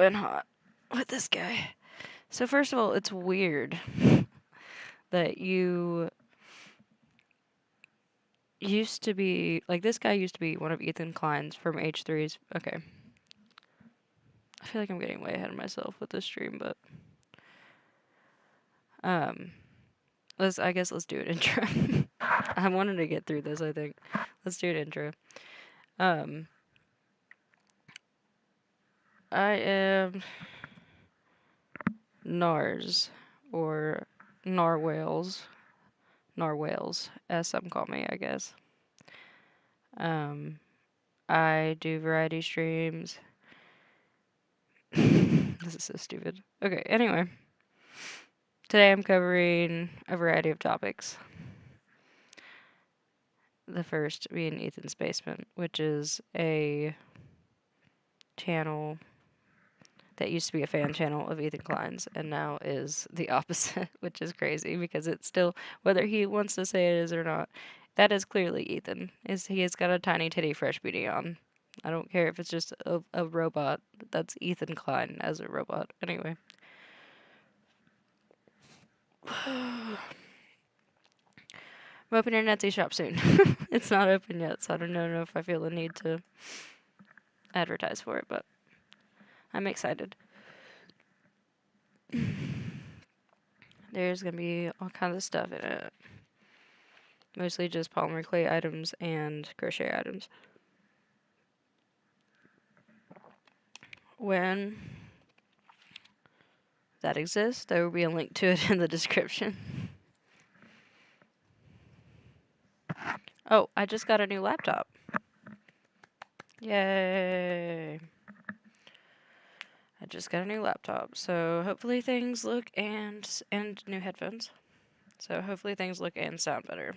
and hot with this guy. So first of all, it's weird that you used to be like this guy used to be one of Ethan Klein's from H3's. Okay, I feel like I'm getting way ahead of myself with this stream, but um, I guess let's do an intro. I wanted to get through this. I think let's do an intro. Um, I am Nars or Narwhales. Narwhales, as some call me, I guess. Um, I do variety streams. This is so stupid. Okay, anyway. Today I'm covering a variety of topics. The first being Ethan's Basement, which is a channel that used to be a fan channel of Ethan Klein's and now is the opposite, which is crazy because it's still, whether he wants to say it is or not, that is clearly Ethan. He has got a tiny titty fresh beanie on. I don't care if it's just a robot. That's Ethan Klein as a robot. Anyway. I'm opening an Etsy shop soon. It's not open yet, so I don't know if I feel the need to advertise for it, but I'm excited. There's gonna be all kinds of stuff in it. Mostly just polymer clay items and crochet items. When that exists, there will be a link to it in the description. Oh, I just got a new laptop. Yay! I just got a new laptop, so hopefully things look and new headphones. So hopefully things look and sound better.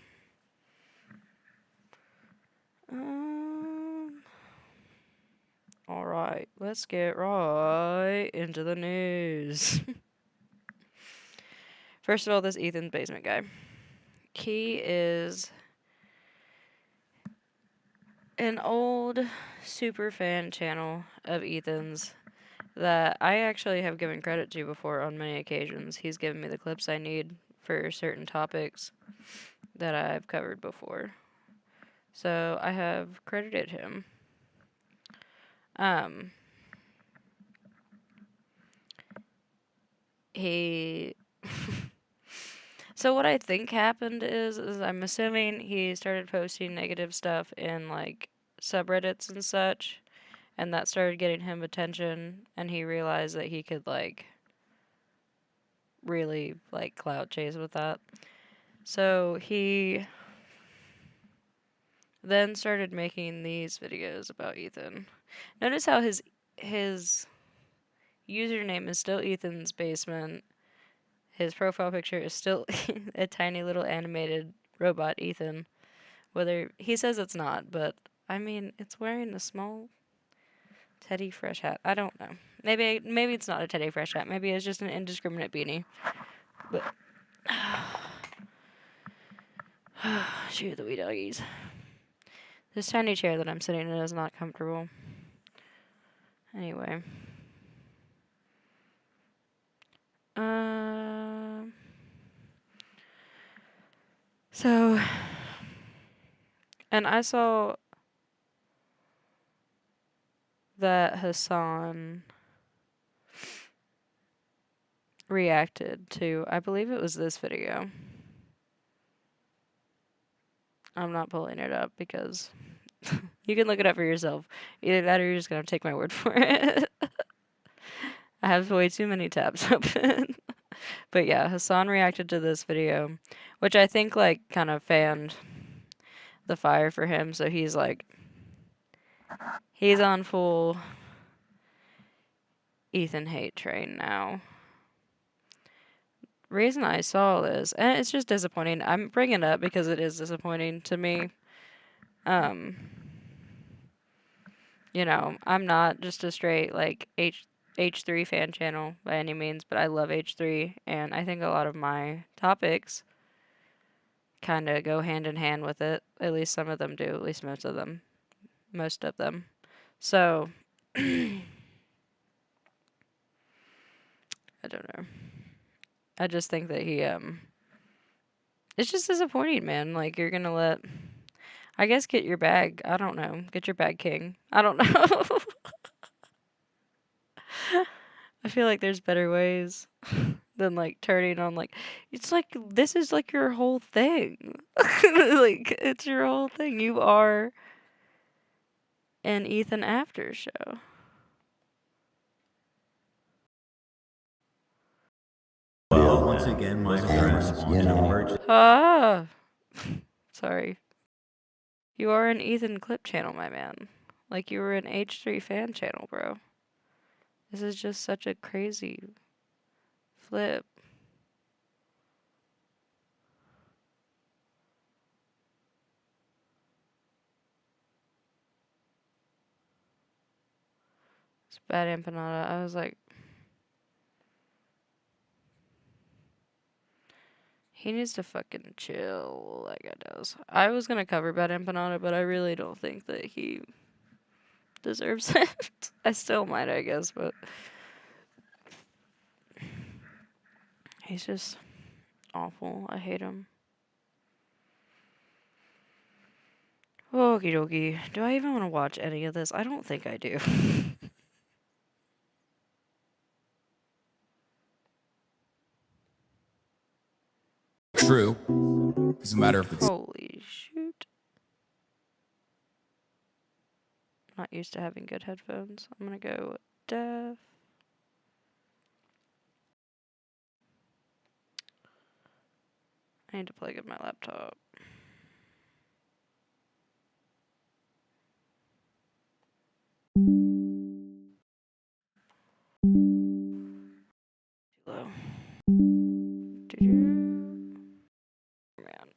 Alright, let's get right into the news. First of all, this Ethan's Basement guy. He is an old super fan channel of Ethan's that I actually have given credit to before on many occasions. He's given me the clips I need for certain topics that I've covered before. So I have credited him. He So what I think happened is I'm assuming he started posting negative stuff in like subreddits and such, and that started getting him attention, and he realized that he could like really like clout chase with that. So he then started making these videos about Ethan. Notice how his username is still Ethan's Basement. His profile picture is still a tiny little animated robot Ethan. Whether he says it's not, but I mean, it's wearing a small Teddy Fresh hat. I don't know. Maybe it's not a Teddy Fresh hat. Maybe it's just an indiscriminate beanie. But shoot the wee doggies. This tiny chair that I'm sitting in is not comfortable. Anyway. So, and I saw that Hassan reacted to, I believe it was this video. I'm not pulling it up because you can look it up for yourself. Either that or you're just gonna take my word for it. I have way too many tabs open. But yeah, Hassan reacted to this video, which I think like kind of fanned the fire for him, so he's like he's on full Ethan hate train now. Reason I saw this, and it's just disappointing. I'm bringing it up because it is disappointing to me. You know, I'm not just a straight like H3 fan channel by any means, but I love H3, and I think a lot of my topics kind of go hand in hand with it. At least some of them do. At least most of them. Most of them. So I don't know. I just think that he it's just disappointing, man. Like you're gonna let, I guess, get your bag. I don't know. Get your bag, King. I don't know. I feel like there's better ways than like turning on like it's like this is like your whole thing. Like it's your whole thing. You are an Ethan after show. Well, once again, my friends, you know. Ah, sorry. You are an Ethan clip channel, my man. Like you were an H3 fan channel, bro. This is just such a crazy flip. It's bad empanada. I was like, he needs to fucking chill like I does. I was gonna cover bad empanada, but I really don't think that he deserves it. I still might, I guess, but he's just awful. I hate him. Okie dokie. Do I even want to watch any of this? I don't think I do. True. It's a matter of it's Holy shoot. Not used to having good headphones. I'm gonna go deaf. I need to plug in my laptop. Too low. Man.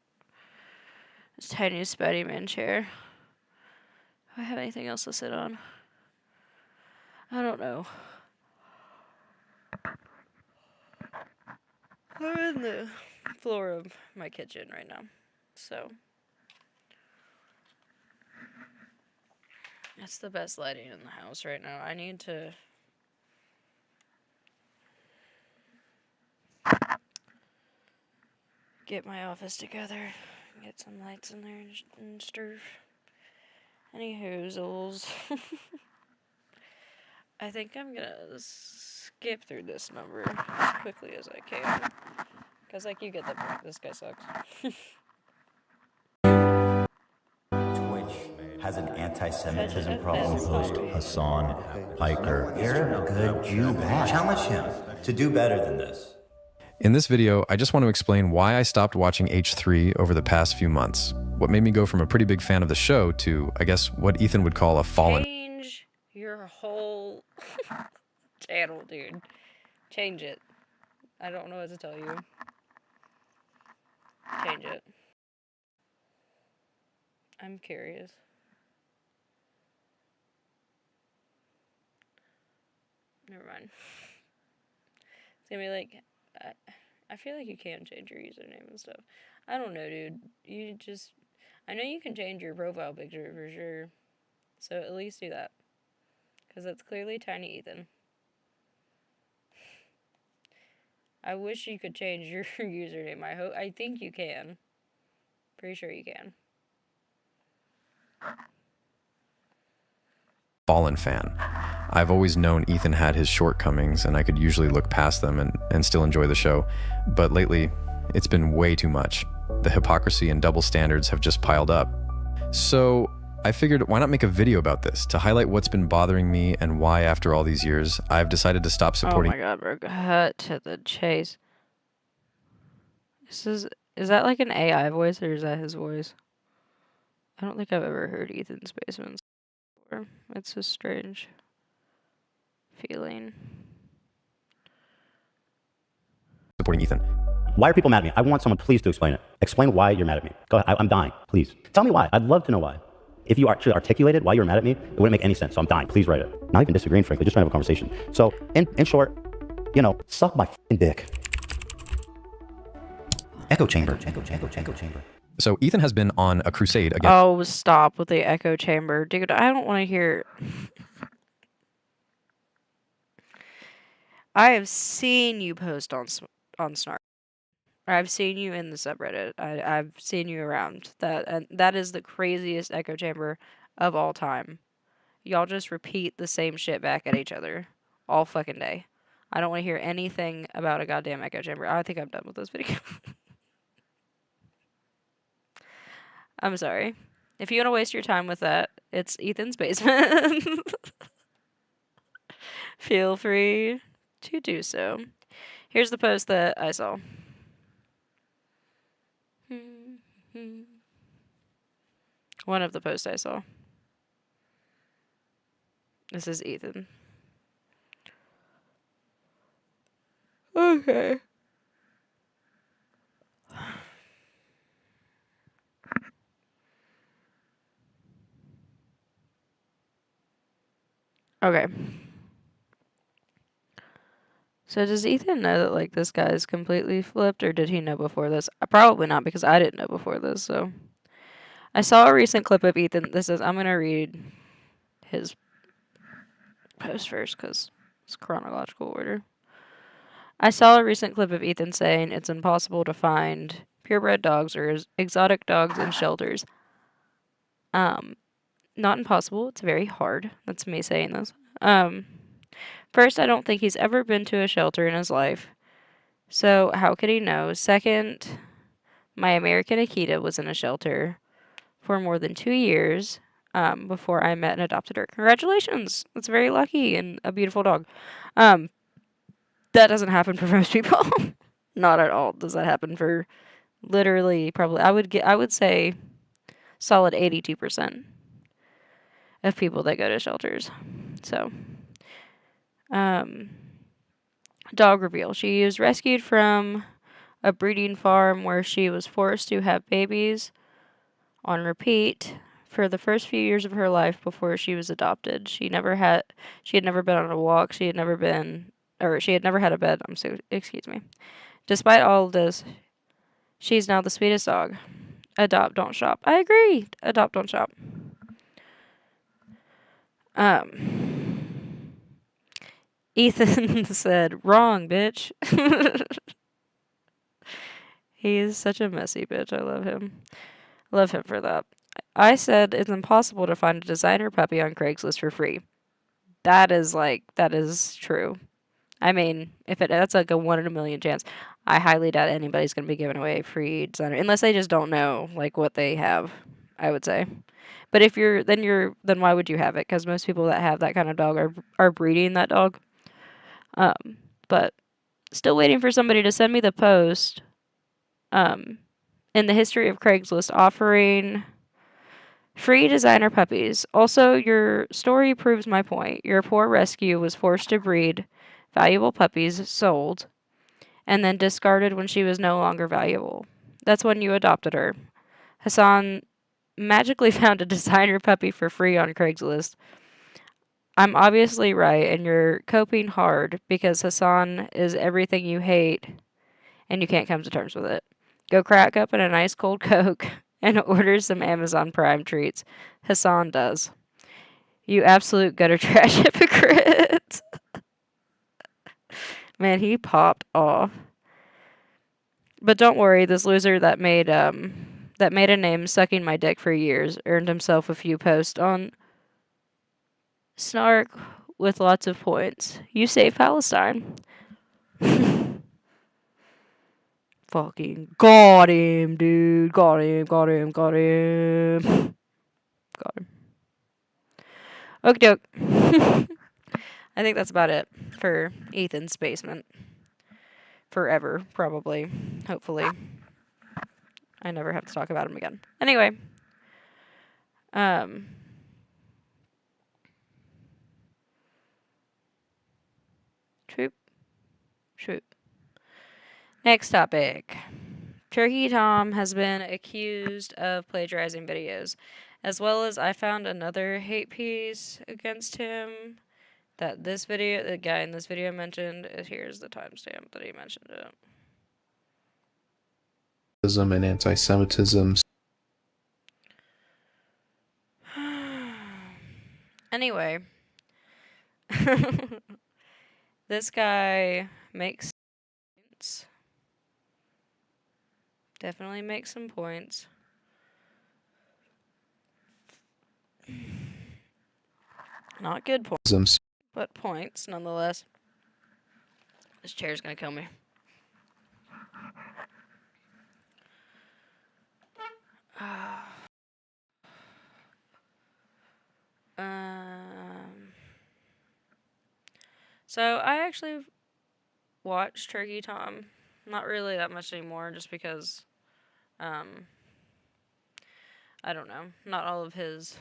This tiny Spider-Man chair. Do I have anything else to sit on? I don't know. I'm in the floor of my kitchen right now. So that's the best lighting in the house right now. I need to get my office together, get some lights in there and stuff. Any hoozles. I think I'm gonna skip through this number as quickly as I can. Because, like, you get the point. This guy sucks. Twitch has an anti-Semitism problem. Host Hassan Piker. Arab good Jew bad. Challenge him to do better than this. In this video, I just want to explain why I stopped watching H3 over the past few months. What made me go from a pretty big fan of the show to, I guess, what Ethan would call a fallen. Change your whole channel, dude. Change it. I don't know what to tell you. Change it. I'm curious. Never mind. It's gonna be like, I feel like you can change your username and stuff. I don't know, dude. You just, I know you can change your profile picture for sure. So at least do that. Because that's clearly Tiny Ethan. I wish you could change your username. I think you can. Pretty sure you can. Fallen fan. I've always known Ethan had his shortcomings and I could usually look past them and still enjoy the show. But lately, it's been way too much. The hypocrisy and double standards have just piled up. So I figured, why not make a video about this to highlight what's been bothering me and why, after all these years, I've decided to stop supporting. Oh my god, bro. Cut to the chase. Is that like an AI voice or is that his voice? I don't think I've ever heard Ethan's basements before. It's a strange feeling. Supporting Ethan. Why are people mad at me? I want someone please to explain it. Explain why you're mad at me. Go ahead. I'm dying. Please. Tell me why. I'd love to know why. If you actually articulated why you're mad at me, it wouldn't make any sense. So I'm dying. Please write it. Not even disagreeing, frankly. Just trying to have a conversation. So, in short, you know, suck my f***ing dick. Echo chamber. Echo chamber. So Ethan has been on a crusade against. Oh, stop with the echo chamber. Dude, I don't want to hear. I have seen you post on Snark. I've seen you in the subreddit. I've seen you around. That is the craziest echo chamber of all time. Y'all just repeat the same shit back at each other all fucking day. I don't want to hear anything about a goddamn echo chamber. I think I'm done with this video. I'm sorry. If you want to waste your time with that, it's Ethan's basement. Feel free to do so. Here's the post that I saw. One of the posts I saw. This is Ethan. Okay. Okay. So does Ethan know that like this guy is completely flipped, or did he know before this? Probably not, because I didn't know before this. So I saw a recent clip of Ethan. This is, I'm gonna read his post first because it's chronological order. I saw a recent clip of Ethan saying it's impossible to find purebred dogs or exotic dogs in shelters. Not impossible. It's very hard. That's me saying this. First, I don't think he's ever been to a shelter in his life. So how could he know? Second, my American Akita was in a shelter for more than 2 years before I met and adopted her. Congratulations! That's very lucky and a beautiful dog. That doesn't happen for most people. Not at all. Does that happen for literally probably I would say solid 82% of people that go to shelters. So, dog reveal. She was rescued from a breeding farm where she was forced to have babies on repeat for the first few years of her life before she was adopted. She had never been on a walk, she had never had a bed. Excuse me. Despite all of this, she's now the sweetest dog. Adopt, don't shop. I agree. Adopt, don't shop. Ethan said, "Wrong, bitch." He is such a messy bitch. I love him. Love him for that. I said it's impossible to find a designer puppy on Craigslist for free. That is true. I mean, that's like a 1 in a million chance. I highly doubt anybody's going to be giving away free designer unless they just don't know like what they have, I would say. But if then why would you have it? Because most people that have that kind of dog are breeding that dog. But still waiting for somebody to send me the post. In the history of Craigslist offering free designer puppies. Also, your story proves my point. Your poor rescue was forced to breed valuable puppies, sold, and then discarded when she was no longer valuable. That's when you adopted her. Hassan magically found a designer puppy for free on Craigslist. I'm obviously right, and you're coping hard because Hassan is everything you hate, and you can't come to terms with it. Go crack open a nice cold Coke and order some Amazon Prime treats. Hassan does. You absolute gutter trash hypocrite. Man, he popped off. But don't worry, this loser that made a name sucking my dick for years earned himself a few posts on Snark with lots of points. You save Palestine. Fucking got him, dude. Got him. Got him. Okie doke. I think that's about it for Ethan's basement. Forever, probably. Hopefully. I never have to talk about him again. Anyway. Troop. Next topic. Turkey Tom has been accused of plagiarizing videos, as well as I found another hate piece against him that the guy in this video mentioned. Here's the timestamp that he mentioned it. And anti-Semitism. Anyway. This guy makes points. Definitely makes some points. Not good points, but points nonetheless. This chair's gonna kill me. So I actually watch Turkey Tom. Not really that much anymore, just because, I don't know. Not all of his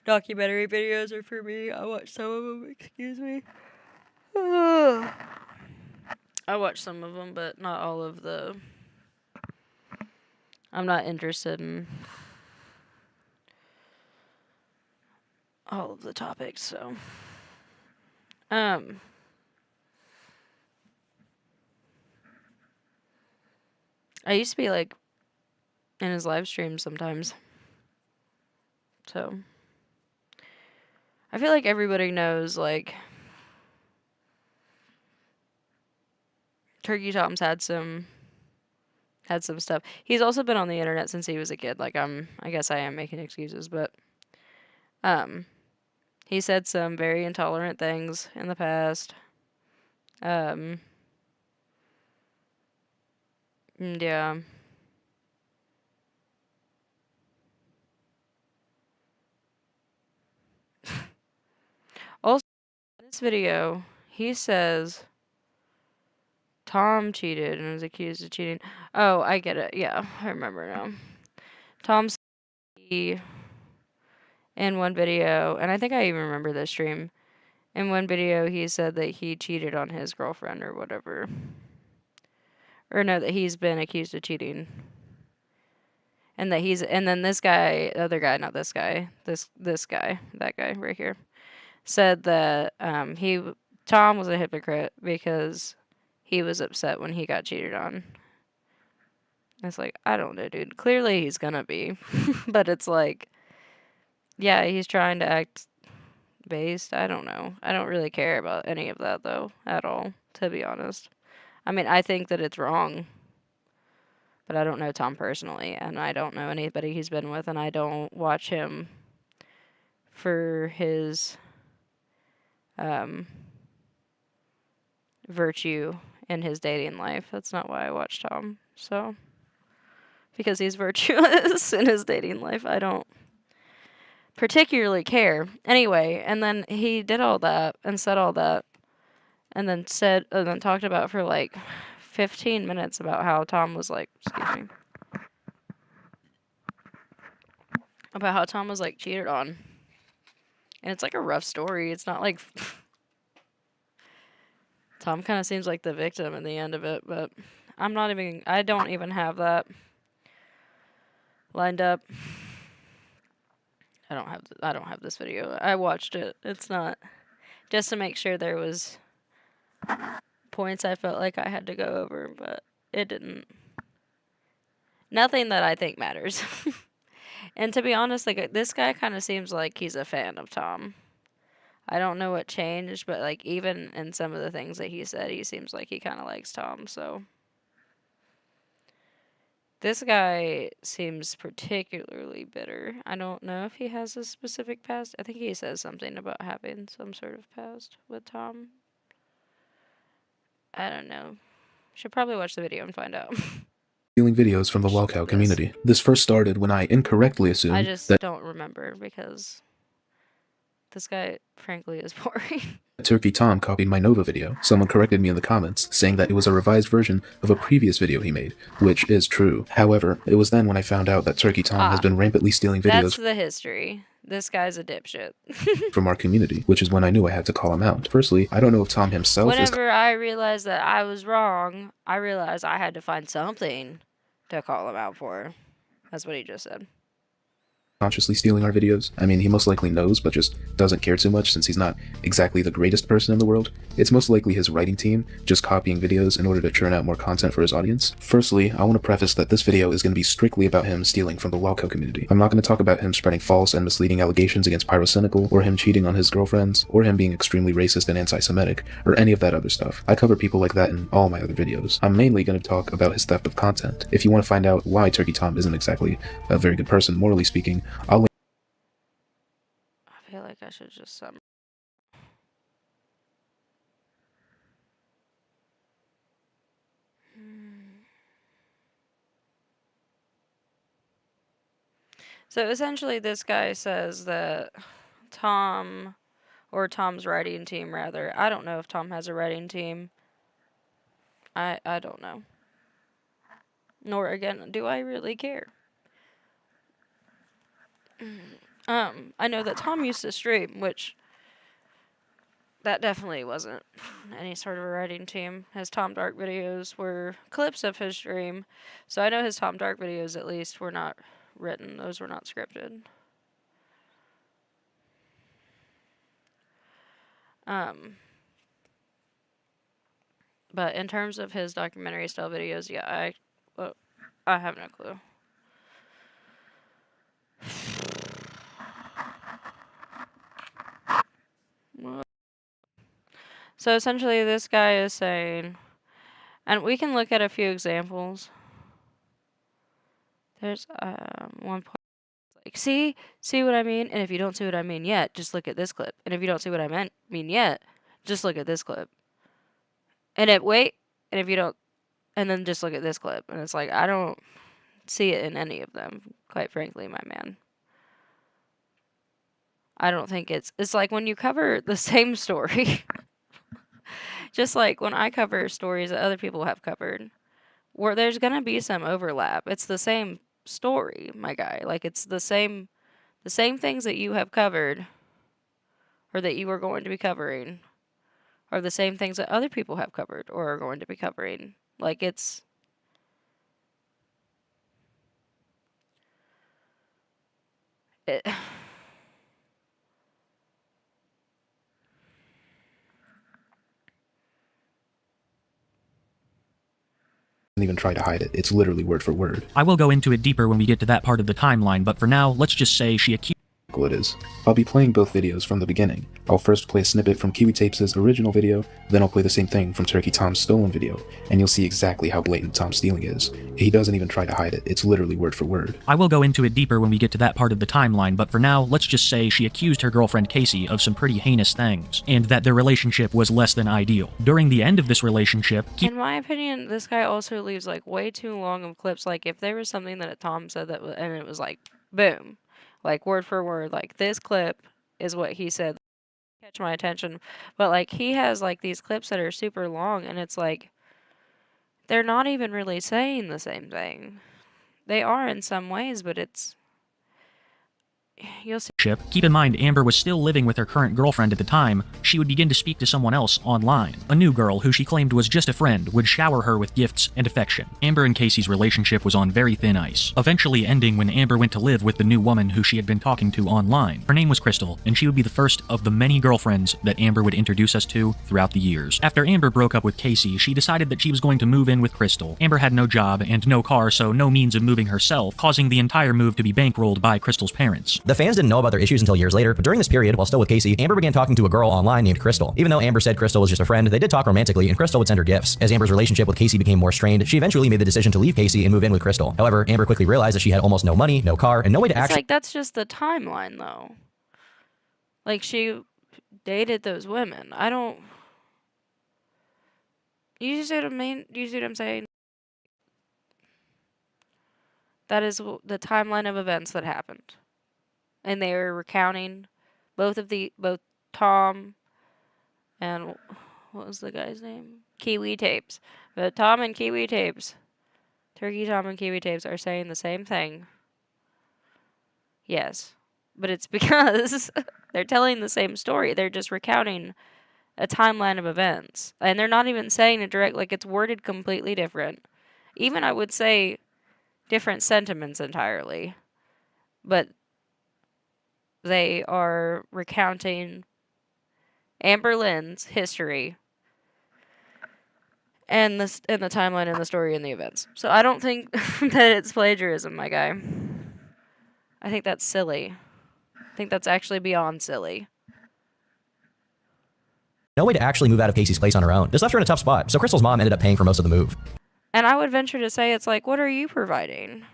documentary videos are for me. I watch some of them. Excuse me. I watch some of them, but not all of the. I'm not interested in all of the topics, so. I used to be like in his live streams sometimes. So I feel like everybody knows like Turkey Tom's had some stuff. He's also been on the internet since he was a kid. Like I guess I am making excuses, but he said some very intolerant things in the past. Yeah. Also, in this video, he says Tom cheated and was accused of cheating. Oh, I get it. Yeah, I remember now. Tom said he, in one video, and I think I even remember this stream. In one video, he said that he cheated on his girlfriend or whatever. Or no, that he's been accused of cheating. And then this guy, the other guy, not this guy, this guy, that guy right here, said that Tom was a hypocrite because he was upset when he got cheated on. It's like, I don't know, dude. Clearly he's gonna be. But it's like, yeah, he's trying to act based. I don't know. I don't really care about any of that, though, at all, to be honest. I mean, I think that it's wrong, but I don't know Tom personally, and I don't know anybody he's been with, and I don't watch him for his virtue in his dating life. That's not why I watch Tom. So, because he's virtuous in his dating life, I don't particularly care. Anyway, and then he did all that and said all that, and then talked about for like 15 minutes about how Tom was like, excuse me, about how Tom was like cheated on. And it's like a rough story. It's not like Tom kind of seems like the victim in the end of it, but I don't even have that lined up. I don't have this video. I watched it. It's not just to make sure there was points I felt like I had to go over, but it didn't. Nothing that I think matters. And to be honest, like this guy kind of seems like he's a fan of Tom. I don't know what changed, but like even in some of the things that he said, he seems like he kind of likes Tom, so this guy seems particularly bitter. I don't know if he has a specific past. I think he says something about having some sort of past with Tom. I don't know. Should probably watch the video and find out. Stealing videos from the Lolcow community. This first started when I incorrectly assumed I just that don't remember because this guy, frankly, is boring. Turkey Tom copied my Nova video. Someone corrected me in the comments, saying that it was a revised version of a previous video he made, which is true. However, it was then when I found out that Turkey Tom has been rampantly stealing That's videos the history. This guy's a dipshit. from our community, which is when I knew I had to call him out. Firstly, I don't know if Tom himself is Whenever I realized that I was wrong, I realized I had to find something to call him out for. That's what he just said. consciously stealing our videos. I mean, he most likely knows, but just doesn't care too much since he's not exactly the greatest person in the world. It's most likely his writing team just copying videos in order to churn out more content for his audience. Firstly, I want to preface that this video is going to be strictly about him stealing from the Lolcow community. I'm not going to talk about him spreading false and misleading allegations against Pyrocynical, or him cheating on his girlfriends, or him being extremely racist and anti-Semitic, or any of that other stuff. I cover people like that in all my other videos. I'm mainly going to talk about his theft of content. If you want to find out why Turkey Tom isn't exactly a very good person, morally speaking, I'll link. I feel like I should just So essentially, this guy says that Tom, or Tom's writing team, rather. I don't know if Tom has a writing team. I don't know. Nor, again, do I really care. I know that Tom used to stream, which that definitely wasn't any sort of a writing team. His Tom Dark videos were clips of his stream, so I know his Tom Dark videos at least were not written. Those were not scripted. But in terms of his documentary style videos, yeah, I have no clue. So essentially, this guy is saying, and we can look at a few examples. There's one point like, see what I mean? And if you don't see what I mean yet, just look at this clip. And if you don't see what I mean yet, just look at this clip. And if you don't, and then just look at this clip. And it's like, I don't see it in any of them, quite frankly, my man. I don't think it's like when you cover the same story, just like when I cover stories that other people have covered, where there's gonna be some overlap. It's the same story, my guy. Like, it's the same things that you have covered, or that you are going to be covering, are the same things that other people have covered or are going to be covering. Like, it's it, Even try to hide it. It's literally word for word. I will go into it deeper when we get to that part of the timeline, but for now, let's just say she accused It is. I'll be playing both videos from the beginning. I'll first play a snippet from Kiwi Tapes' original video, then I'll play the same thing from Turkey Tom's stolen video, and you'll see exactly how blatant Tom's stealing is. He doesn't even try to hide it, it's literally word for word. I will go into it deeper when we get to that part of the timeline, but for now, let's just say she accused her girlfriend Casey of some pretty heinous things, and that their relationship was less than ideal. During the end of this relationship, in my opinion, this guy also leaves like way too long of clips. Like, if there was something that Tom said and it was like, boom, like word for word, like this clip is what he said, catch my attention. But like, he has like these clips that are super long, and it's like they're not even really saying the same thing. They are in some ways, but it's, you'll see. Keep in mind, Amber was still living with her current girlfriend at the time. She would begin to speak to someone else online. A new girl who she claimed was just a friend would shower her with gifts and affection. Amber and Casey's relationship was on very thin ice, eventually ending when Amber went to live with the new woman who she had been talking to online. Her name was Crystal, and she would be the first of the many girlfriends that Amber would introduce us to throughout the years. After Amber broke up with Casey, she decided that she was going to move in with Crystal. Amber had no job and no car, so no means of moving herself, causing the entire move to be bankrolled by Crystal's parents. The fans didn't know about their issues until years later, but during this period, while still with Casey, Amber began talking to a girl online named Crystal. Even though Amber said Crystal was just a friend, they did talk romantically, and Crystal would send her gifts. As Amber's relationship with Casey became more strained, she eventually made the decision to leave Casey and move in with Crystal. However, Amber quickly realized that she had almost no money, no car, and no way to It's actually— like, that's just the timeline, though. Like, she dated those women. I don't... You see what I mean? You see what I'm saying? That is the timeline of events that happened. And they were recounting both Tom and what was the guy's name? Kiwi Tapes. But Tom and Kiwi Tapes, Turkey Tom and Kiwi Tapes are saying the same thing. Yes. But it's because they're telling the same story. They're just recounting a timeline of events. And they're not even saying it direct, like, it's worded completely different. Even, I would say, different sentiments entirely. But they are recounting Amber Lynn's history and the timeline and the story and the events. So I don't think that it's plagiarism, my guy. I think that's silly. I think that's actually beyond silly. No way to actually move out of Casey's place on her own. This left her in a tough spot, so Crystal's mom ended up paying for most of the move. And I would venture to say it's like, what are you providing?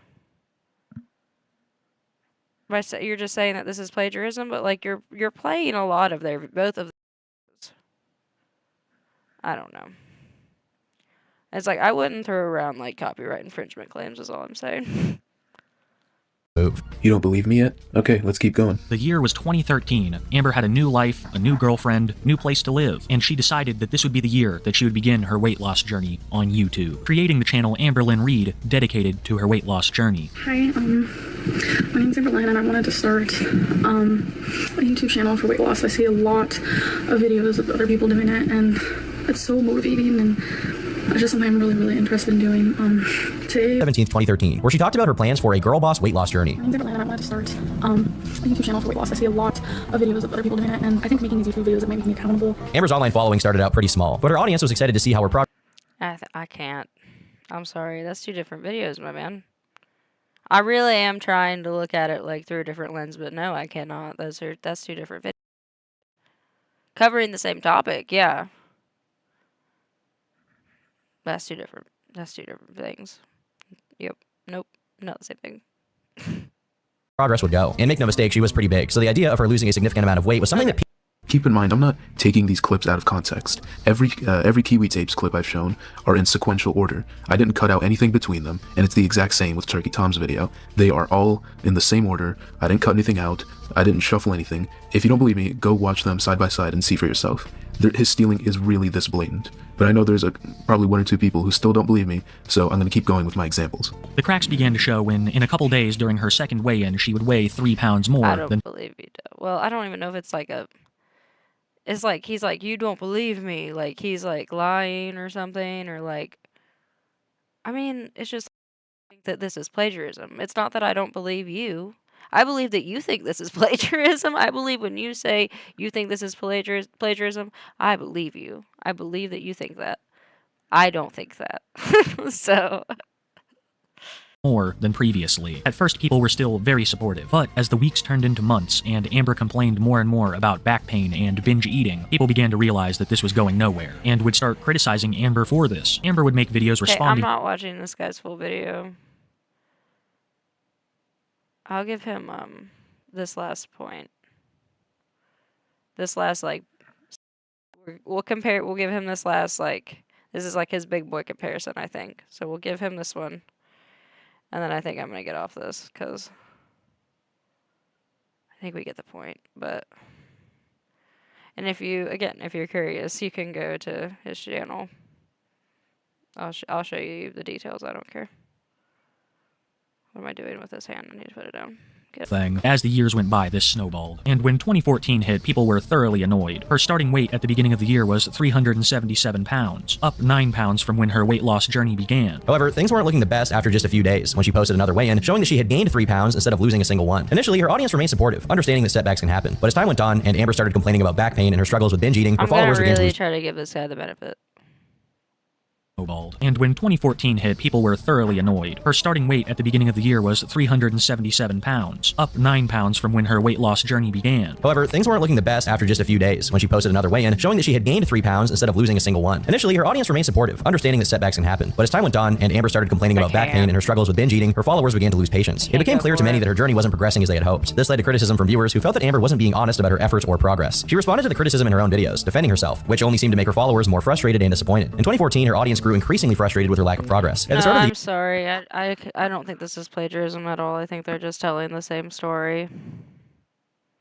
You're just saying that this is plagiarism, but like you're playing a lot of both of those. I don't know. It's like I wouldn't throw around like copyright infringement claims is all I'm saying. Move. You don't believe me yet? Okay, let's keep going. The year was 2013. Amber had a new life, a new girlfriend, new place to live, and she decided that this would be the year that she would begin her weight loss journey on YouTube, creating the channel Amber Lynn Reed, dedicated to her weight loss journey. Hi, my name's Amber Lynn, and I wanted to start a YouTube channel for weight loss. I see a lot of videos of other people doing it, and it's so motivating, and it's just something I'm really, really interested in doing. Today, 17th, 2013, where she talked about her plans for a girl boss weight loss journey. My name's Amber Lynn, and I wanted to start a YouTube channel for weight loss. I see a lot of videos of other people doing it, and I think making these YouTube videos, it might make me accountable. Amber's online following started out pretty small, but her audience was excited to see how her progress I can't. I'm sorry. That's two different videos, my man. I really am trying to look at it like through a different lens, but no, I cannot. That's two different videos. Covering the same topic, yeah. That's two different things. Yep. Nope. Not the same thing. progress would go. And make no mistake, she was pretty big, so the idea of her losing a significant amount of weight was something that Keep in mind, I'm not taking these clips out of context. Every Kiwi Tapes clip I've shown are in sequential order. I didn't cut out anything between them, and it's the exact same with Turkey Tom's video. They are all in the same order. I didn't cut anything out. I didn't shuffle anything. If you don't believe me, go watch them side by side and see for yourself. His stealing is really this blatant. But I know there's probably one or two people who still don't believe me, so I'm going to keep going with my examples. The cracks began to show when, in a couple days during her second weigh-in, she would weigh 3 pounds more I don't than believe you. Well, I don't even know if it's like a. It's like he's like, you don't believe me, like he's like lying or something, or like. I mean, it's just that this is plagiarism. It's not that I don't believe you. I believe that you think this is plagiarism. I believe when you say you think this is plagiarism, I believe you. I believe that you think that. I don't think that. So. more than previously. At first, people were still very supportive, but as the weeks turned into months and Amber complained more and more about back pain and binge eating, people began to realize that this was going nowhere and would start criticizing Amber for this. Amber would make videos responding. I'm not watching this guy's full video. I'll give him this last point. This last like we'll give him this last like this is like his big boy comparison, I think. So we'll give him this one. And then I think I'm going to get off this because I think we get the point. But, and if you're curious, you can go to his channel. I'll show you the details. I don't care. What am I doing with this hand? I need to put it down. Thing. As the years went by, this snowballed. And when 2014 hit, people were thoroughly annoyed. Her starting weight at the beginning of the year was 377 pounds, up 9 pounds from when her weight loss journey began. However, things weren't looking the best after just a few days, when she posted another weigh-in showing that she had gained 3 pounds instead of losing a single one. Initially, her audience remained supportive, understanding that setbacks can happen. But as time went on, and Amber started complaining about back pain and her struggles with binge eating, her followers began to really try to give this guy the benefit. And when 2014 hit, people were thoroughly annoyed. Her starting weight at the beginning of the year was 377 pounds, up 9 pounds from when her weight loss journey began. However, things weren't looking the best after just a few days, when she posted another weigh-in showing that she had gained 3 pounds instead of losing a single one. Initially, her audience remained supportive, understanding that setbacks can happen. But as time went on, and Amber started complaining about back pain and her struggles with binge eating, her followers began to lose patience. It became clear to many that her journey wasn't progressing as they had hoped. This led to criticism from viewers who felt that Amber wasn't being honest about her efforts or progress. She responded to the criticism in her own videos, defending herself, which only seemed to make her followers more frustrated and disappointed. In 2014, her audience grew increasingly frustrated with her lack of progress. At the start of the I'm sorry. I don't think this is plagiarism at all. I think they're just telling the same story.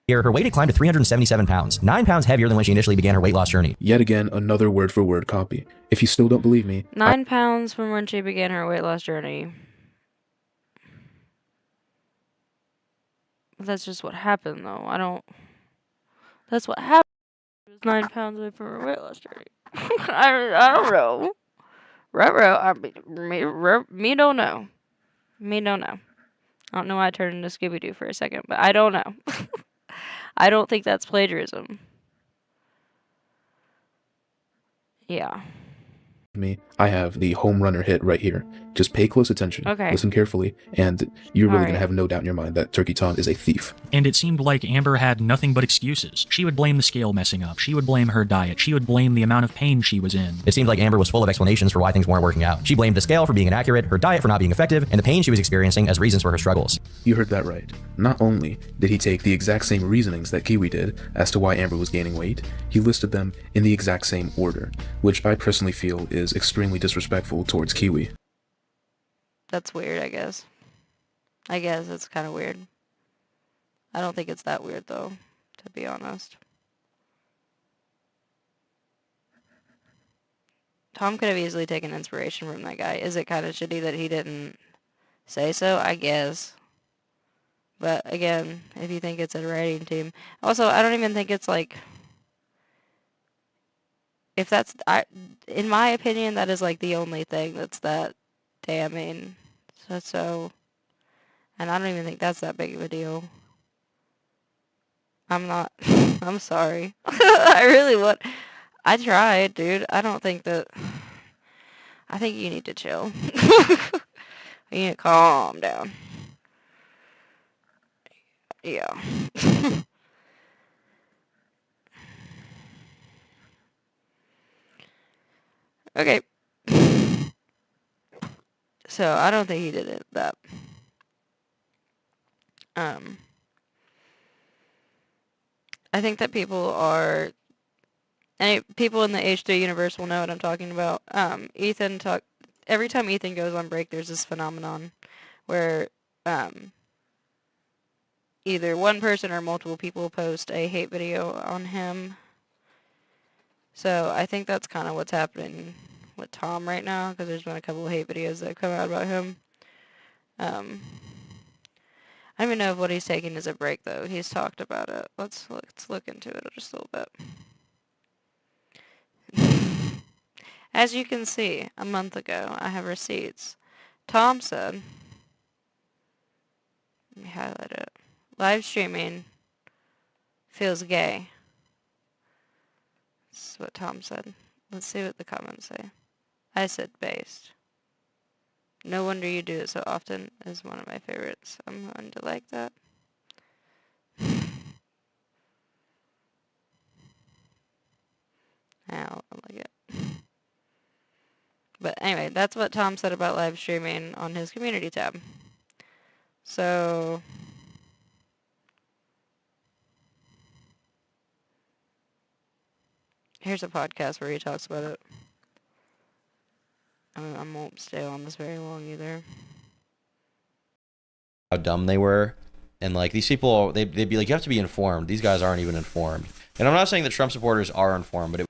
year, her weight had climbed to 377 pounds, 9 pounds heavier than when she initially began her weight loss journey. Yet again, another word-for-word copy. If you still don't believe me... 9 pounds from when she began her weight loss journey. That's just what happened, though. That's what happened. It was 9 pounds away from her weight loss journey. I don't know. Me don't know. Me don't know. I don't know why I turned into Scooby-Doo for a second, but I don't know. I don't think that's plagiarism. Yeah. Me, I have the home runner hit right here. Just pay close attention, Okay. listen carefully, and you're really going to Alright. have no doubt in your mind that Turkey Tom is a thief. And it seemed like Amber had nothing but excuses. She would blame the scale messing up. She would blame her diet. She would blame the amount of pain she was in. It seemed like Amber was full of explanations for why things weren't working out. She blamed the scale for being inaccurate, her diet for not being effective, and the pain she was experiencing as reasons for her struggles. You heard that right. Not only did he take the exact same reasonings that Kiwi did as to why Amber was gaining weight, he listed them in the exact same order, which I personally feel is extremely disrespectful towards Kiwi. That's weird, I guess. I guess it's kind of weird. I don't think it's that weird, though, to be honest. Tom could have easily taken inspiration from that guy. Is it kind of shitty that he didn't say so? I guess. But, again, if you think it's a writing team. Also, I don't even think it's, like... If that's... in my opinion, that is, like, the only thing that's that damning. So... And I don't even think that's that big of a deal. I'm not... I'm sorry. I really would... I tried, dude. I don't think that... I think you need to chill. You need to calm down. Yeah. Okay. So, I don't think he did it that. I think that people are... people in the H3 universe will know what I'm talking about. Every time Ethan goes on break, there's this phenomenon where either one person or multiple people post a hate video on him. So I think that's kind of what's happening with Tom right now, because there's been a couple of hate videos that have come out about him. I don't even know if what he's taking is a break, though. He's talked about it. Let's look into it just a little bit. As you can see, a month ago, I have receipts. Tom said, let me highlight it. Live streaming feels gay. This is what Tom said. Let's see what the comments say. I said based. No wonder you do it so often is one of my favorites. I'm going to like that. I'll like it. But anyway, that's what Tom said about live streaming on his community tab. So... here's a podcast where he talks about it. I won't stay on this very long either. How dumb they were. And, like, these people, they'd be like, you have to be informed. These guys aren't even informed. And I'm not saying that Trump supporters are informed, but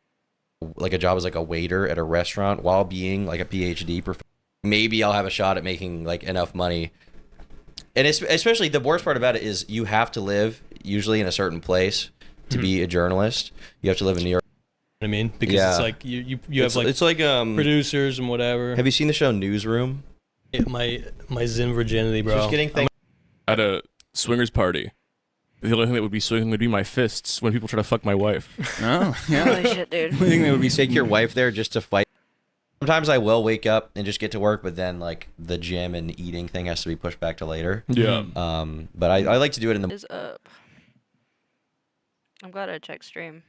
like a job as, like, a waiter at a restaurant while being, like, a PhD professor. Maybe I'll have a shot at making, like, enough money. And especially the worst part about it is you have to live usually in a certain place to be a journalist. You have to live in New York. I mean, because it's like you have like it's like producers and whatever. Have you seen the show Newsroom? My Zen virginity, bro. Just getting things at a swingers party. The only thing that would be swinging would be my fists when people try to fuck my wife. Oh, yeah. Holy shit, dude. I think they would be take your wife there just to fight. Sometimes I will wake up and just get to work, but then like the gym and eating thing has to be pushed back to later. Yeah. But I like to do it in the. Is up. I'm glad I checked stream.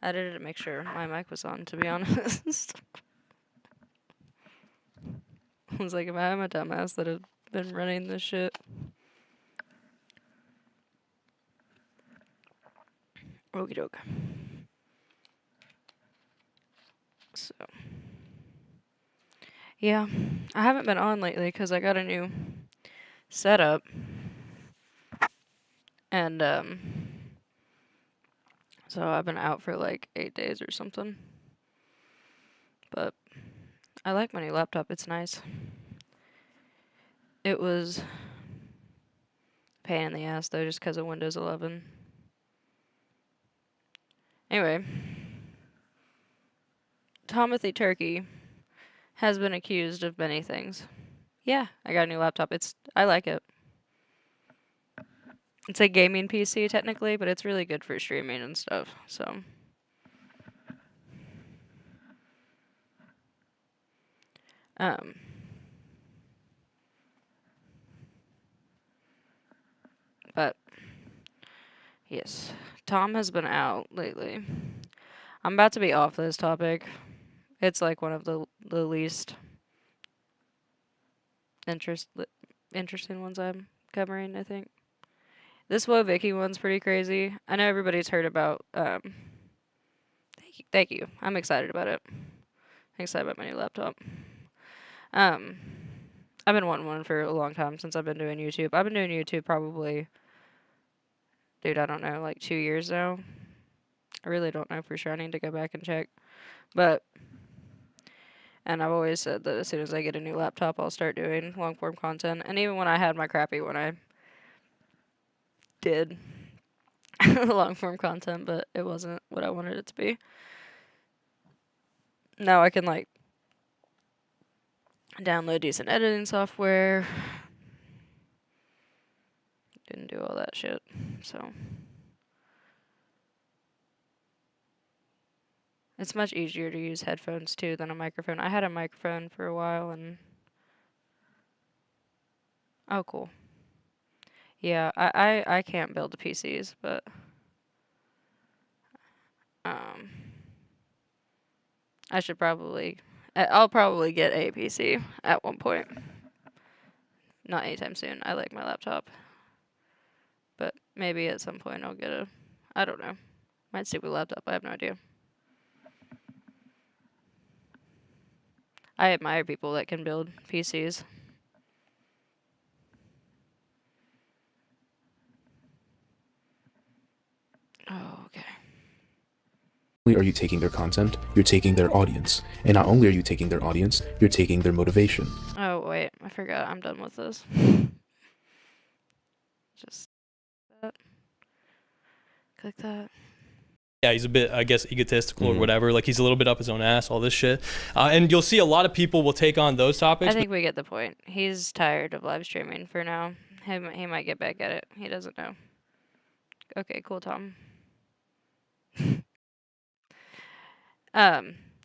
I did it to make sure my mic was on, to be honest. I was like, if I'm a dumbass that have been running this shit. Okie doke. So. Yeah, I haven't been on lately because I got a new setup. And, so I've been out for like 8 days or something. But I like my new laptop. It's nice. It was a pain in the ass though, just because of Windows 11. Anyway, Tomothy Turkey has been accused of many things. Yeah, I got a new laptop. I like it. It's a gaming PC technically, but it's really good for streaming and stuff. So. Um. But yes, Tom has been out lately. I'm about to be off this topic. It's like one of the least interesting ones I'm covering, I think. This Woah Vicky one's pretty crazy. I know everybody's heard about. Thank you. I'm excited about it. I'm excited about my new laptop. Um, I've been wanting one for a long time since I've been doing YouTube. I've been doing YouTube probably, dude, I don't know, like 2 years now. I really don't know for sure. I need to go back and check. But, and I've always said that as soon as I get a new laptop, I'll start doing long form content. And even when I had my crappy one, I did long form content, but it wasn't what I wanted it to be. Now I can like download decent editing software. Didn't do all that shit, so. It's much easier to use headphones too than a microphone. I had a microphone for a while and. Oh, cool. Yeah, I can't build the PCs, but. Um. I should probably. I'll probably get a PC at one point. Not anytime soon. I like my laptop. But maybe at some point I'll get a. I don't know. My stupid laptop. I have no idea. I admire people that can build PCs. Oh, okay. Are you taking their content, you're taking their audience. And not only are you taking their audience, you're taking their motivation. Oh, wait. I forgot. I'm done with this. Just that. Click that. Yeah, he's a bit, I guess, egotistical or whatever. Like, he's a little bit up his own ass, all this shit. And you'll see a lot of people will take on those topics. I think we get the point. He's tired of live streaming for now. He might get back at it. He doesn't know. Okay, cool, Tom.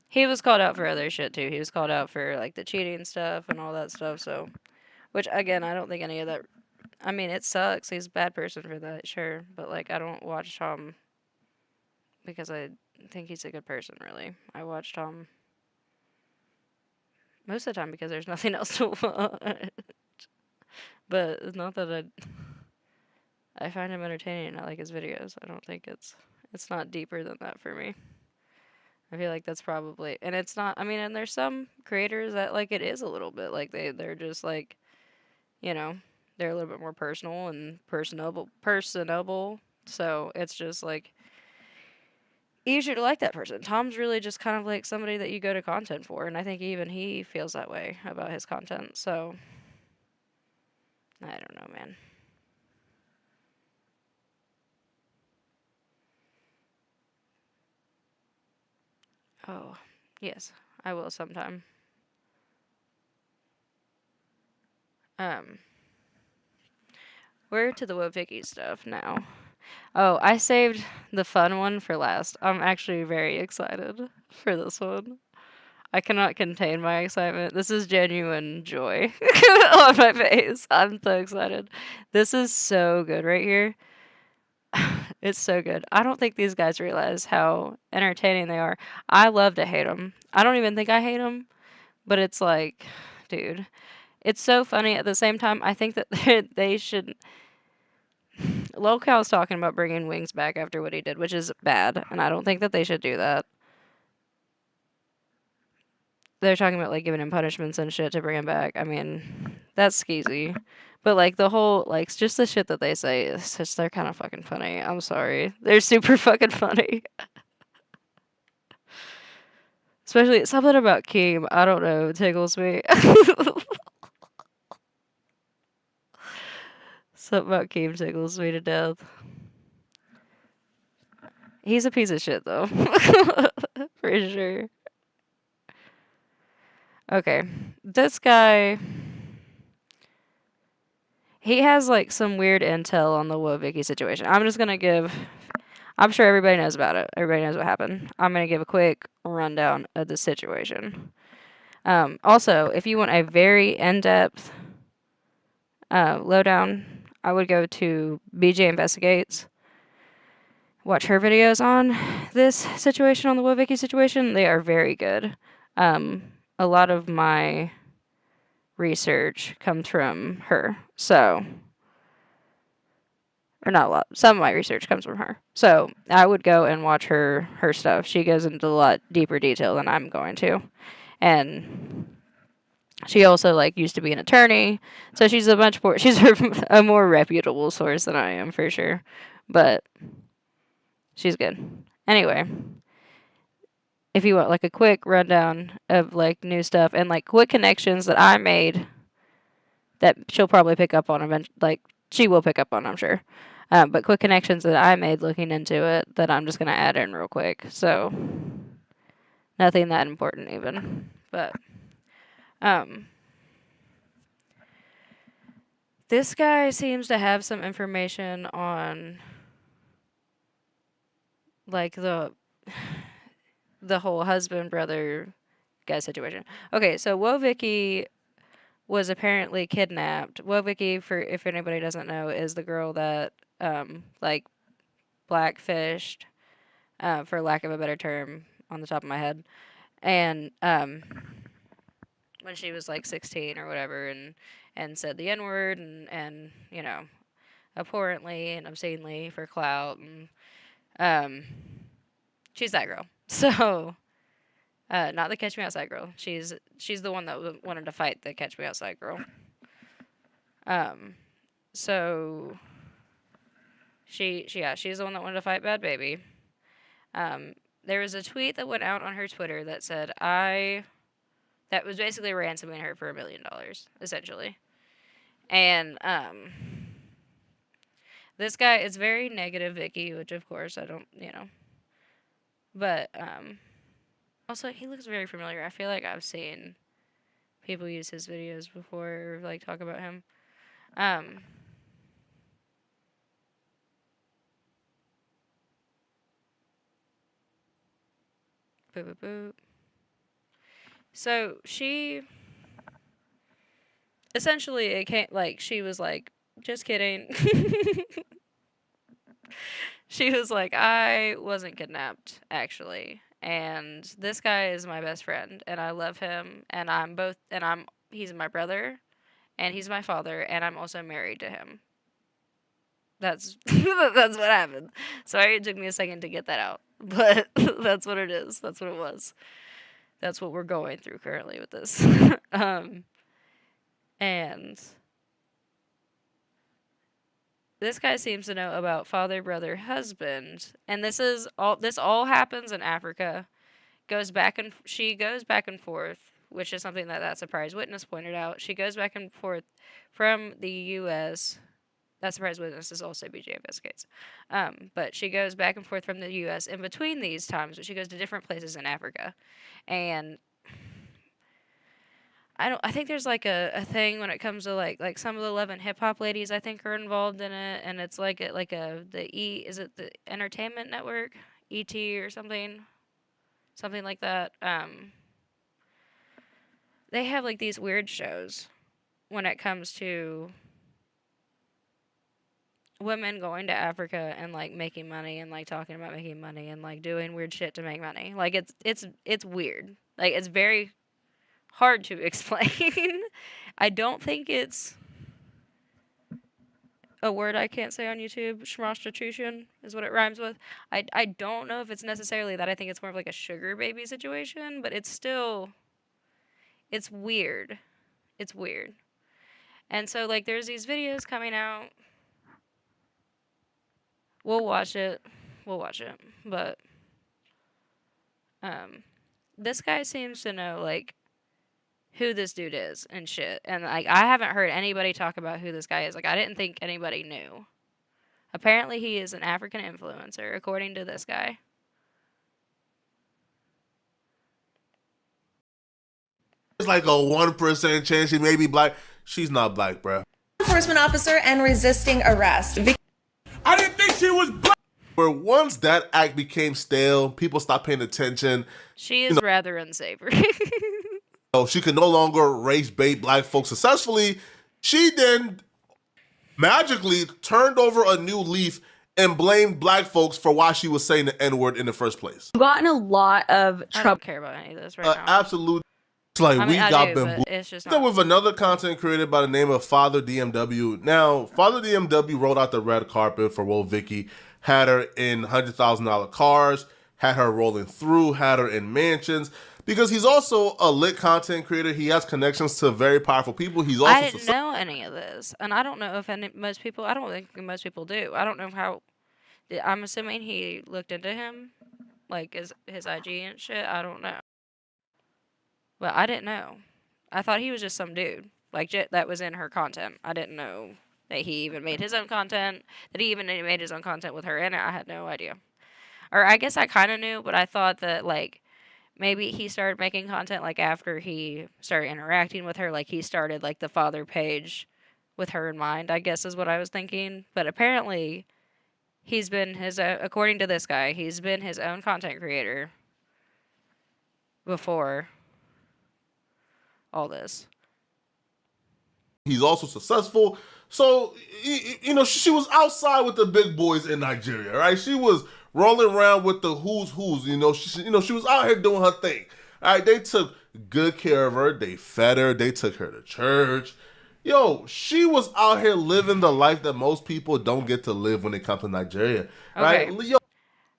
He was called out for other shit too. He was called out for like the cheating stuff and all that stuff. So, which again, I don't think any of that. I mean, it sucks. He's a bad person for that, sure. But like, I don't watch Tom because I think he's a good person. Really, I watch Tom most of the time because there's nothing else to watch. But it's not that I find him entertaining and I like his videos. I don't think it's not deeper than that for me. I feel like that's probably, and it's not, I mean, and there's some creators that like it is a little bit like they're just like, you know, they're a little bit more personal and personable. So it's just like easier to like that person. Tom's really just kind of like somebody that you go to content for, and I think even he feels that way about his content. So I don't know, man. Oh, yes, I will sometime. We're to the Woah Vicky stuff now. Oh, I saved the fun one for last. I'm actually very excited for this one. I cannot contain my excitement. This is genuine joy on my face. I'm so excited. This is so good right here. It's so good. I don't think these guys realize how entertaining they are. I love to hate them. I don't even think I hate them, but it's like, dude, it's so funny. At the same time, I think that they should. Lolcow's talking about bringing Wings back after what he did, which is bad, and I don't think that they should do that. They're talking about like giving him punishments and shit to bring him back. I mean, that's skeezy. But like the whole like just the shit that they say is just they're kind of fucking funny. I'm sorry. They're super fucking funny. Especially something about Keem. I don't know, it tickles me. Something about Keem tickles me to death. He's a piece of shit though. For sure. Okay. This guy he has like some weird intel on the Woah Vicky situation. I'm just gonna give. I'm sure everybody knows about it. Everybody knows what happened. I'm gonna give a quick rundown of the situation. Also, if you want a very in-depth lowdown, I would go to BJ Investigates. Watch her videos on this situation, on the Woah Vicky situation. They are very good. A lot of my research comes from her. So, or not a lot. Some of my research comes from her. So I would go and watch her stuff. She goes into a lot deeper detail than I'm going to, and she also like used to be an attorney, so she's a much more she's a more reputable source than I am for sure. But she's good. Anyway, if you want like a quick rundown of like new stuff and like quick connections that I made that she'll probably pick up on eventually, like she will pick up on, I'm sure. But quick connections that I made looking into it that I'm just gonna add in real quick. So nothing that important even, but this guy seems to have some information on like the whole husband brother guy situation. Okay, so Woah Vicky was apparently kidnapped. Woah Vicky, for if anybody doesn't know, is the girl that like blackfished, for lack of a better term, on the top of my head, and when she was like 16 or whatever, and said the N word and you know abhorrently and obscenely for clout, and she's that girl. So not the Catch Me Outside girl. She's the one that wanted to fight the Catch Me Outside girl. So she's the one that wanted to fight Bad Baby. There was a tweet that went out on her Twitter that said that was basically ransoming her for $1 million, essentially. And this guy is very negative Vicky, which of course I don't, but also he looks very familiar. I feel like I've seen people use his videos before, or like talk about him. Boop, boop, boop. So she essentially it came like she was like, just kidding. She was like, I wasn't kidnapped actually, and this guy is my best friend, and I love him, and he's my brother, and he's my father, and I'm also married to him. That's that's what happened. Sorry, it took me a second to get that out, but that's what it is. That's what it was. That's what we're going through currently with this. And this guy seems to know about father, brother, husband, and this all happens in Africa. She goes back and forth, which is something that surprise witness pointed out. She goes back and forth from the U.S. That surprise witness is also BJ Investigates. But she goes back and forth from the U.S. in between these times, but she goes to different places in Africa. And I think there's like a thing when it comes to like some of the 11 hip hop ladies I think are involved in it, and it's is it the Entertainment Network, ET or something like that. They have like these weird shows when it comes to women going to Africa and like making money and like talking about making money and like doing weird shit to make money. Like it's weird. Like it's very hard to explain. I don't think it's a word I can't say on YouTube. Schmostitution is what it rhymes with. I don't know if it's necessarily that. I think it's more of like a sugar baby situation, but it's weird. It's weird. And so like there's these videos coming out. We'll watch it. But this guy seems to know like who this dude is and shit. And like I haven't heard anybody talk about who this guy is. Like I didn't think anybody knew. Apparently he is an African influencer, according to this guy. It's like a 1% chance she may be black. She's not black, bruh. enforcement officer and resisting arrest. I didn't think she was black. Where once that act became stale, people stopped paying attention. She is rather unsavory. So she could no longer race bait black folks successfully. She then magically turned over a new leaf and blamed black folks for why she was saying the N-word in the first place. I've gotten a lot of I trouble. don't care about any of this right now. Absolute. It's like I mean, I got do, been. but it's just Then not. with another content creator by the name of Father DMW. Now, Father DMW rolled out the red carpet for Woah Vicky, had her in $100,000 cars, had her rolling through, had her in mansions. Because he's also a lit content creator. He has connections to very powerful people. He's also I didn't know any of this, and I don't know if most people. I don't think most people do. I don't know how. I'm assuming he looked into him, like his IG and shit. I don't know, but I didn't know. I thought he was just some dude like that was in her content. I didn't know that he even made his own content. That he even made his own content with her in it. I had no idea, or I guess I kind of knew, but I thought that like. Maybe he started making content like after he started interacting with her, like he started like the father page with her in mind, I guess is what I was thinking. But apparently he's been according to this guy, he's been his own content creator before all this. He's also successful. So, you know, she was outside with the big boys in Nigeria, right? She was rolling around with the who's, you know, she was out here doing her thing. All right, they took good care of her. They fed her. They took her to church. Yo, she was out here living the life that most people don't get to live when they come to Nigeria, right? Okay. Yo,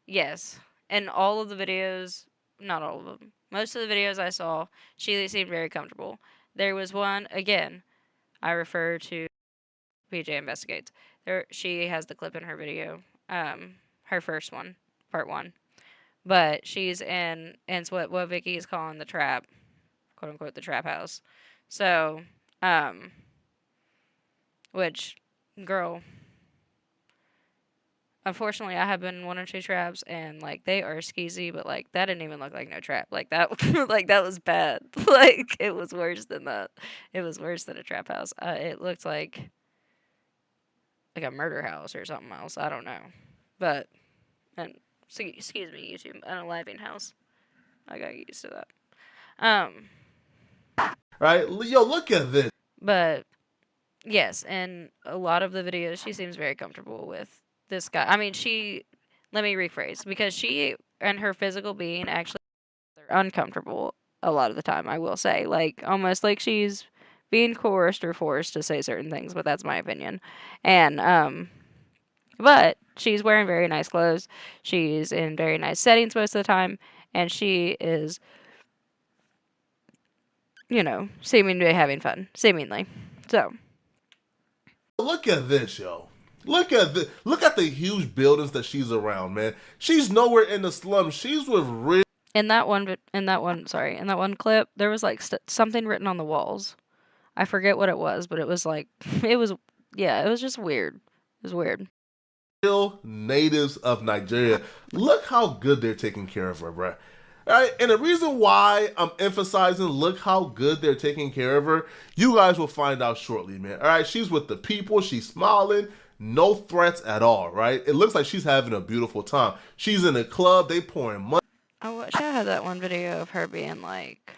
Yes. And all of the videos, not all of them, most of the videos I saw, she seemed very comfortable. There was one, again, I refer to PJ Investigates. She has the clip in her video, her first one, part 1. But she's in it's what Vicky is calling the trap, quote unquote, the trap house. So, which, girl, unfortunately, I have been in 1 or 2 traps, and like they are skeezy, but like that didn't even look like no trap. Like that, like that was bad. Like it was worse than that. It was worse than a trap house. It looked like a murder house or something else. I don't know, but and excuse me, YouTube, an unaliving house. I got used to that. right? Yo, look at this. But yes, and a lot of the videos, she seems very comfortable with this guy. I mean, let me rephrase, because she and her physical being actually are uncomfortable a lot of the time, I will say. Like, almost like she's being coerced or forced to say certain things, but that's my opinion. And, but she's wearing very nice clothes. She's in very nice settings most of the time, and she is, you know, seemingly having fun, seemingly. So. Look at this, yo. Look at this. Look at the huge buildings that she's around, man. She's nowhere in the slums. She's with real. In that one clip, there was like something written on the walls. I forget what it was, but it was like, it was just weird. It was weird. Real natives of Nigeria. Look how good they're taking care of her, bruh. All right, and the reason why I'm emphasizing look how good they're taking care of her, you guys will find out shortly, man. All right, she's with the people, she's smiling, no threats at all, right? It looks like she's having a beautiful time. She's in a club, they pouring money. I wish I had that one video of her being like,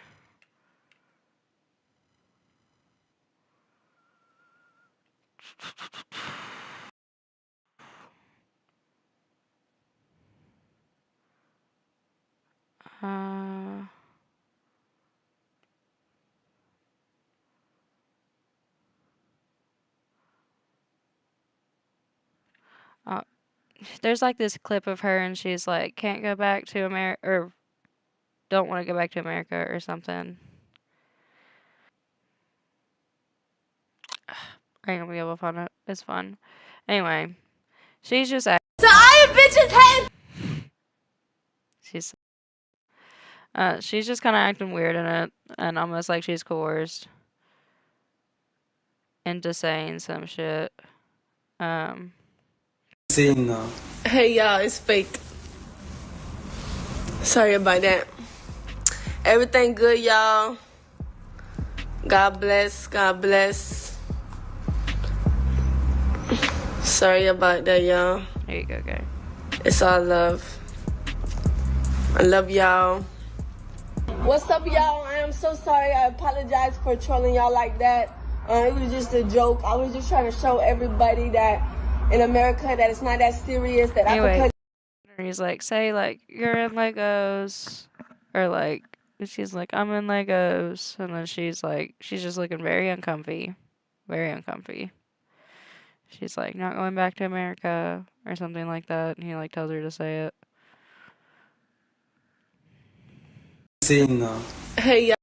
there's like this clip of her and she's like, can't go back to America, or don't want to go back to America or something. I ain't gonna be able to find it. It's fun. Anyway, she's just acting. So I bitches hate. She's just kind of acting weird in it, and almost like she's coerced into saying some shit. Hey y'all, it's fake. Sorry about that. Everything good, y'all. God bless. God bless. Sorry about that, y'all. There you go, guy. It's all love. I love y'all. What's up, y'all? I am so sorry. I apologize for trolling y'all like that. It was just a joke. I was just trying to show everybody that in America that it's not that serious. That Africa. He's like, say like you're in Legos, or like she's like I'm in Legos, and then she's like she's just looking very uncomfy, very uncomfy. She's like not going back to America or something like that, and he like tells her to say it. Hey, y'all.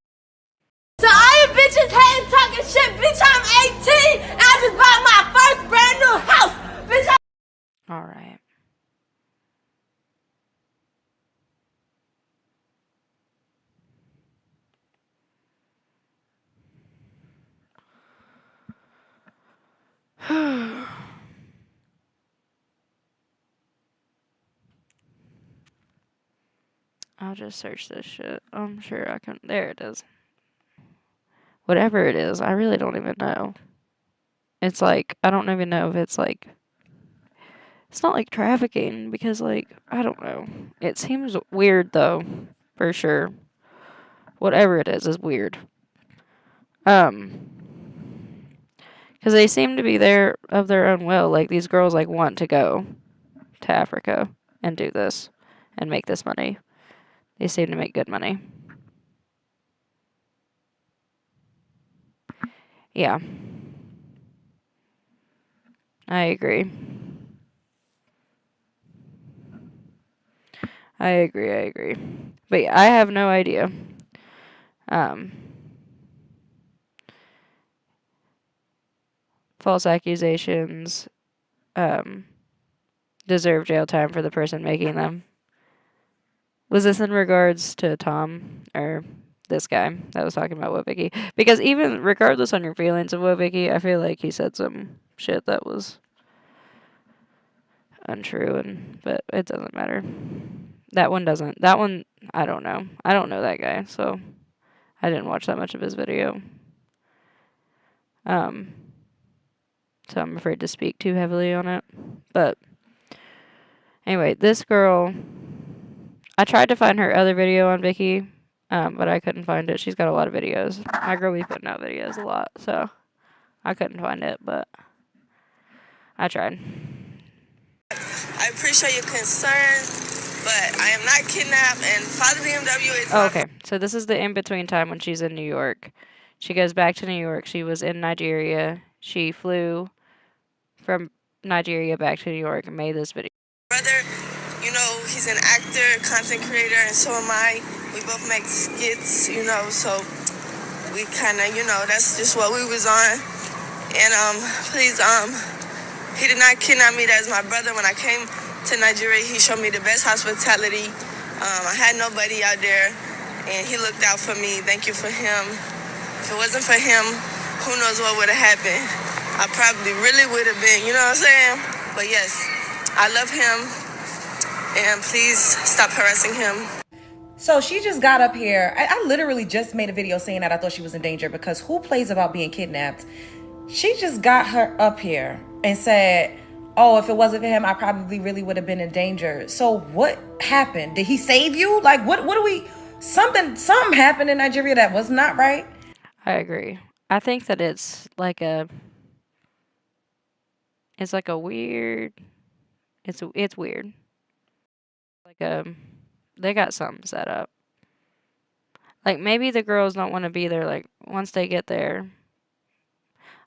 So all you bitches hating, talking shit, bitch, I'm 18, and I just bought my first brand new house, bitch. All right. I'll just search this shit. I'm sure I can. There it is. Whatever it is, I really don't even know. It's like, I don't even know if it's like, it's not like trafficking because like, I don't know. It seems weird though, for sure. Whatever it is weird. Because they seem to be there of their own will. Like these girls like want to go to Africa and do this and make this money. They seem to make good money. Yeah. I agree. I agree. But yeah, I have no idea. False accusations deserve jail time for the person making them. Was this in regards to Tom or this guy that was talking about Woah Vicky? Because even regardless on your feelings of Woah Vicky, I feel like he said some shit that was untrue, but it doesn't matter. That one, I don't know. I don't know that guy, so I didn't watch that much of his video. So I'm afraid to speak too heavily on it. But anyway, this girl, I tried to find her other video on Vicky, but I couldn't find it. She's got a lot of videos. My girl be putting out videos a lot, so I couldn't find it, but I tried. I appreciate your concerns, but I am not kidnapped, and Father BMW is okay, so this is the in-between time when she's in New York. She goes back to New York. She was in Nigeria. She flew from Nigeria back to New York and made this video. Brother, you know, he's an actor, content creator, and so am I. We both make skits, you know, so we kind of, you know, that's just what we was on. And please, he did not kidnap me. That's my brother. When I came to Nigeria, he showed me the best hospitality. I had nobody out there, and he looked out for me. Thank you for him. If it wasn't for him, who knows what would have happened. I probably really would have been, you know what I'm saying? But yes, I love him, and please stop harassing him. So she just got up here. I literally just made a video saying that I thought she was in danger because who plays about being kidnapped? She just got her up here and said, oh, if it wasn't for him, I probably really would have been in danger. So what happened? Did he save you? Like, what do we, something happened in Nigeria that was not right? I agree. I think that it's like a weird, it's weird. Like they got something set up. Like maybe the girls don't want to be there like once they get there.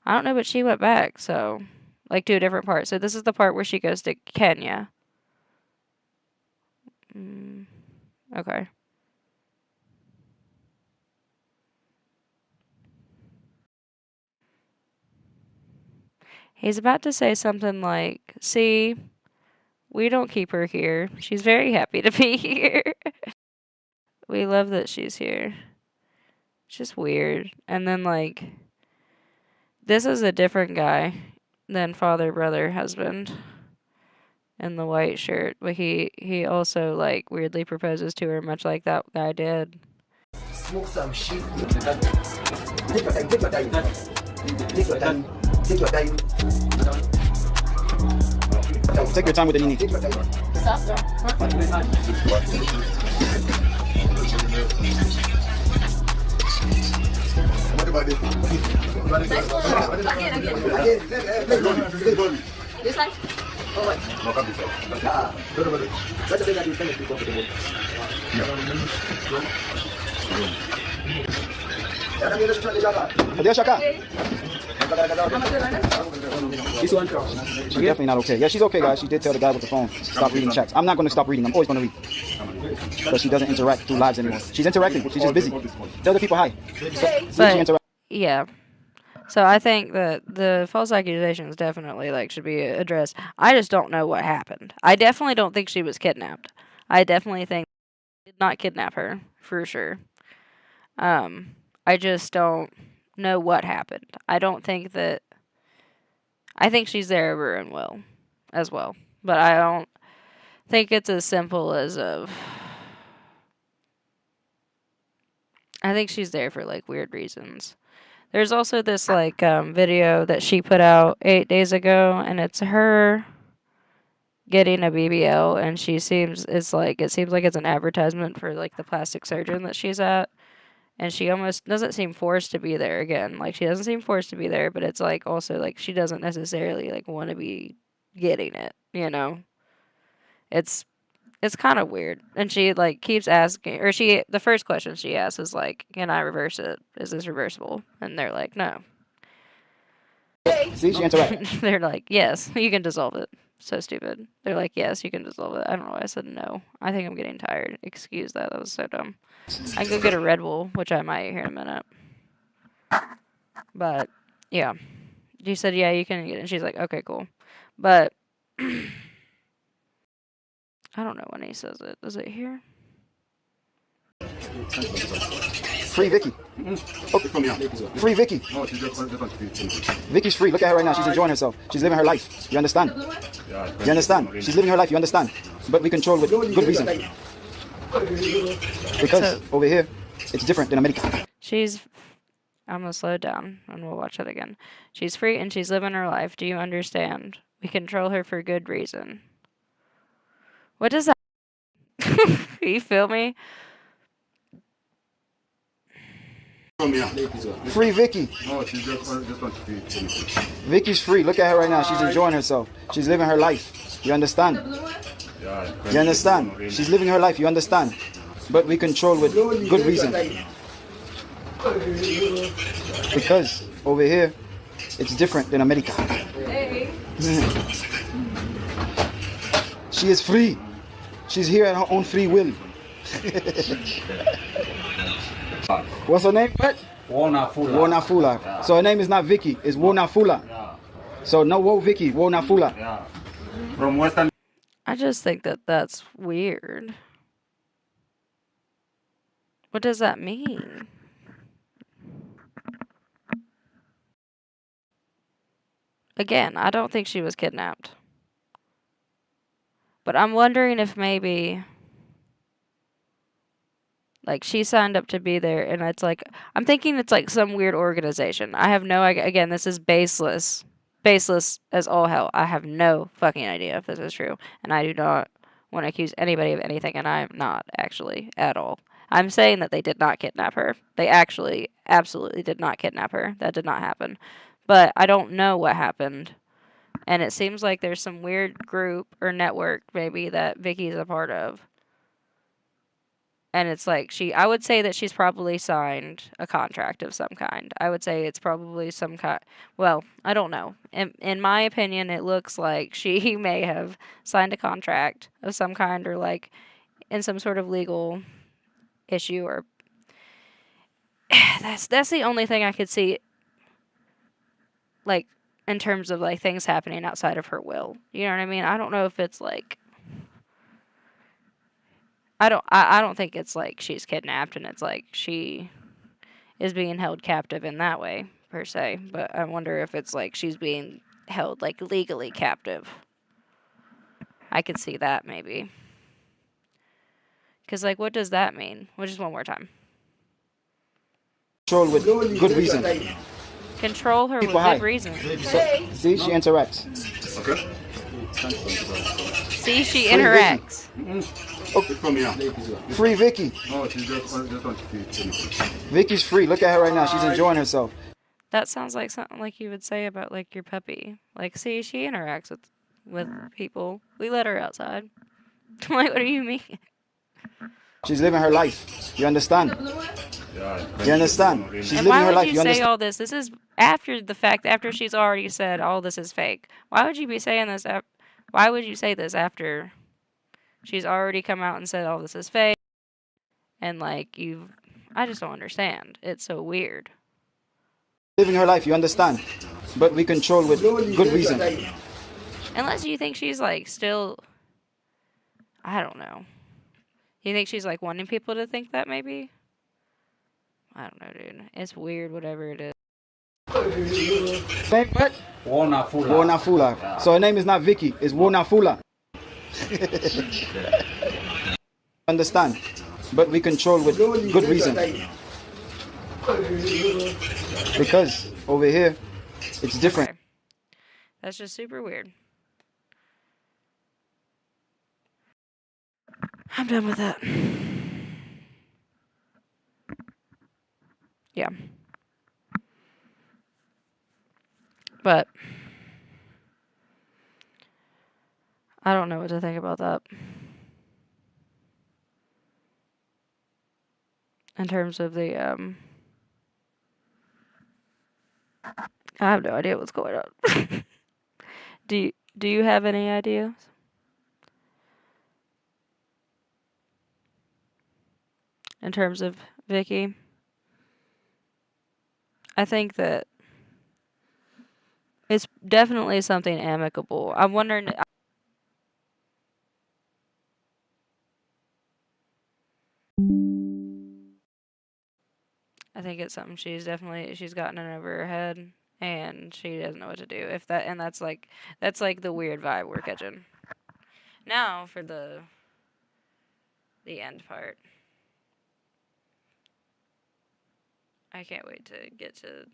I don't know, but she went back, so like to a different part. So this is the part where she goes to Kenya. Okay. He's about to say something like, see, we don't keep her here. She's very happy to be here. We love that she's here. It's just weird. And then, like, this is a different guy than father, brother, husband in the white shirt. But he also, like, weirdly proposes to her, much like that guy did. Smoke some shit. Take your time. Take your time. Take your time. Take your time with the Nini. This side? Oh, what? Adios, Shaka. She's definitely not okay. Yeah, she's okay, guys. She did tell the guy with the phone, stop reading chats. I'm not going to stop reading. I'm always going to read. But she doesn't interact through lives anymore. She's interacting. She's just busy. Tell the people hi. But, yeah. So I think that the false accusations definitely should be addressed. I just don't know what happened. I definitely don't think she was kidnapped. I definitely think they did not kidnap her, for sure. I just don't know what happened. I don't think that... I think she's there over and will, as well. But I don't think it's as simple as of... I think she's there for, weird reasons. There's also this, video that she put out 8 days ago, and it's her getting a BBL, and it seems like it's an advertisement for, the plastic surgeon that she's at. And she almost doesn't seem forced to be there again. She doesn't seem forced to be there, but it's, also, she doesn't necessarily, want to be getting it, you know? It's kind of weird. And she, keeps asking, or the first question she asks is, can I reverse it? Is this reversible? And they're like, no. See, she interacts. They're like, yes, you can dissolve it. So stupid. They're like, yes, you can dissolve it. I don't know why I said no. I think I'm getting tired. Excuse that. That was so dumb. I can go get a Red Bull, which I might here in a minute. But, yeah. She said, yeah, you can get it. And she's like, okay, cool. But, I don't know when he says it. Is it here? Free Vicky. Oh, free Vicky. Vicky's free. Look at her right now. She's enjoying herself. She's living her life. You understand? You understand? She's living her life. You understand? But we control with good reason. Because over here, it's different than America. I'm going to slow it down and we'll watch it again. She's free and she's living her life. Do you understand? We control her for good reason. What does that... You feel me? Free Vicky. Vicky's free. Look at her right now. She's enjoying herself. She's living her life. You understand? You understand? She's living her life. You understand? But we control with good reason. Because over here, it's different than America. She is free. She's here at her own free will. What's her name? Wonafula. Yeah. So her name is not Vicky, it's Wonafula. Yeah. So no Woah Vicky, Wonafula. Yeah. From Western. I just think that that's weird. What does that mean? Again, I don't think she was kidnapped. But I'm wondering if maybe... she signed up to be there, and it's I'm thinking it's some weird organization. I have no idea. Again, this is baseless. Baseless as all hell. I have no fucking idea if this is true. And I do not want to accuse anybody of anything, and I am not, actually, at all. I'm saying that they did not kidnap her. They actually, absolutely did not kidnap her. That did not happen. But I don't know what happened. And it seems like there's some weird group or network, maybe, that Vicky's a part of. And it's I would say that she's probably signed a contract of some kind. I would say it's probably some kind, well, I don't know. In my opinion, it looks like she may have signed a contract of some kind or in some sort of legal issue or, that's the only thing I could see, in terms of things happening outside of her will. You know what I mean? I don't know if it's I don't think it's she's kidnapped and it's she is being held captive in that way, per se. But I wonder if it's she's being held legally captive. I could see that maybe. Because what does that mean? Well, just one more time. Control with good reason. Control her with good reason. So, see, she interacts. Okay. See, she interacts. Free Vicky. Vicky's free. Look at her right now. She's enjoying herself. That sounds like something like you would say about like your puppy. Like, see, she interacts with people. We let her outside. Like, what do you mean? She's living her life. You understand? You understand? She's And living why her would life. you You say understand? all this? This is after the fact, after she's already said all this is fake. Why would you be saying this? Why would you say this after she's already come out and said all this is fake? And like I just don't understand. It's so weird. Living her life. You understand? But we control with good reason. Unless you think she's like still, I don't know. You think she's like wanting people to think that maybe? I don't know, dude. It's weird, whatever it is. Name what? Wonafula. So her name is not Vicky, it's Wonafula. Understand? But we control with good reason. Because over here, it's different. Okay. That's just super weird. I'm done with that. Yeah. But I don't know what to think about that. In terms of the I have no idea what's going on. Do you have any ideas? In terms of Vicky? I think that it's definitely something amicable. I'm wondering. I think it's something she's gotten it over her head, and she doesn't know what to do. That's like the weird vibe we're catching. Now for the end part. I can't wait to get to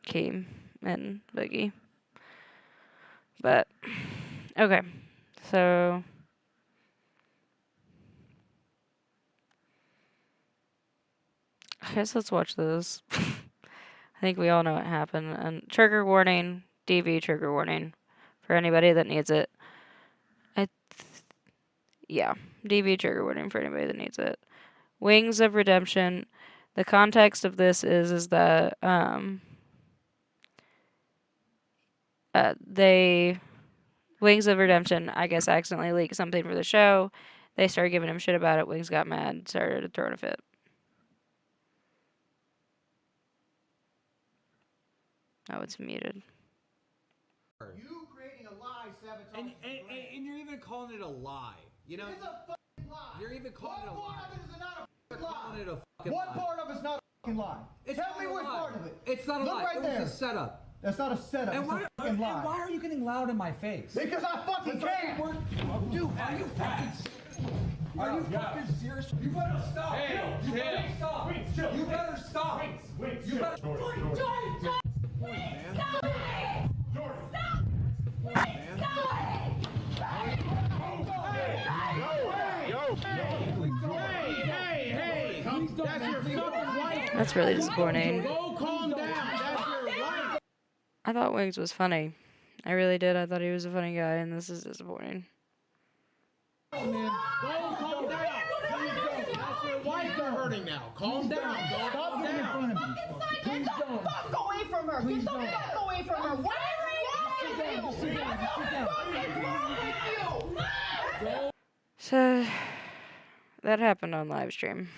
Keem and Boogie. But okay, so I guess let's watch this. I think we all know what happened. And trigger warning, DV trigger warning for anybody that needs it. Yeah, DV trigger warning for anybody that needs it. Wings of Redemption. The context of this is that Wings of Redemption, I guess, accidentally leaked something for the show. They started giving him shit about it. Wings got mad, started throwing a fit. Oh, it's muted. You creating a lie sabotaging and you're even calling it a lie. You know, it's a fucking lie. You're even calling it a lie. What part of it is not a fucking lie? Tell me which part of it. It's not a lie. Look right there. It's a setup. That's not a setup. And why, and why are you getting loud in my face? Because I fucking can. Dude, are you fucking serious? You better stop. Hey, you better stop. You better stop. You better stop. That's really disappointing. I thought Wings was funny. I really did. I thought he was a funny guy, and this is disappointing. Calm down. That's your wife are hurting now. Calm down. Stop getting in front of me. Please don't. Get the fuck away from her. Get the fuck away from her. What is wrong with you? What the fuck is wrong with you? So, that happened on live stream.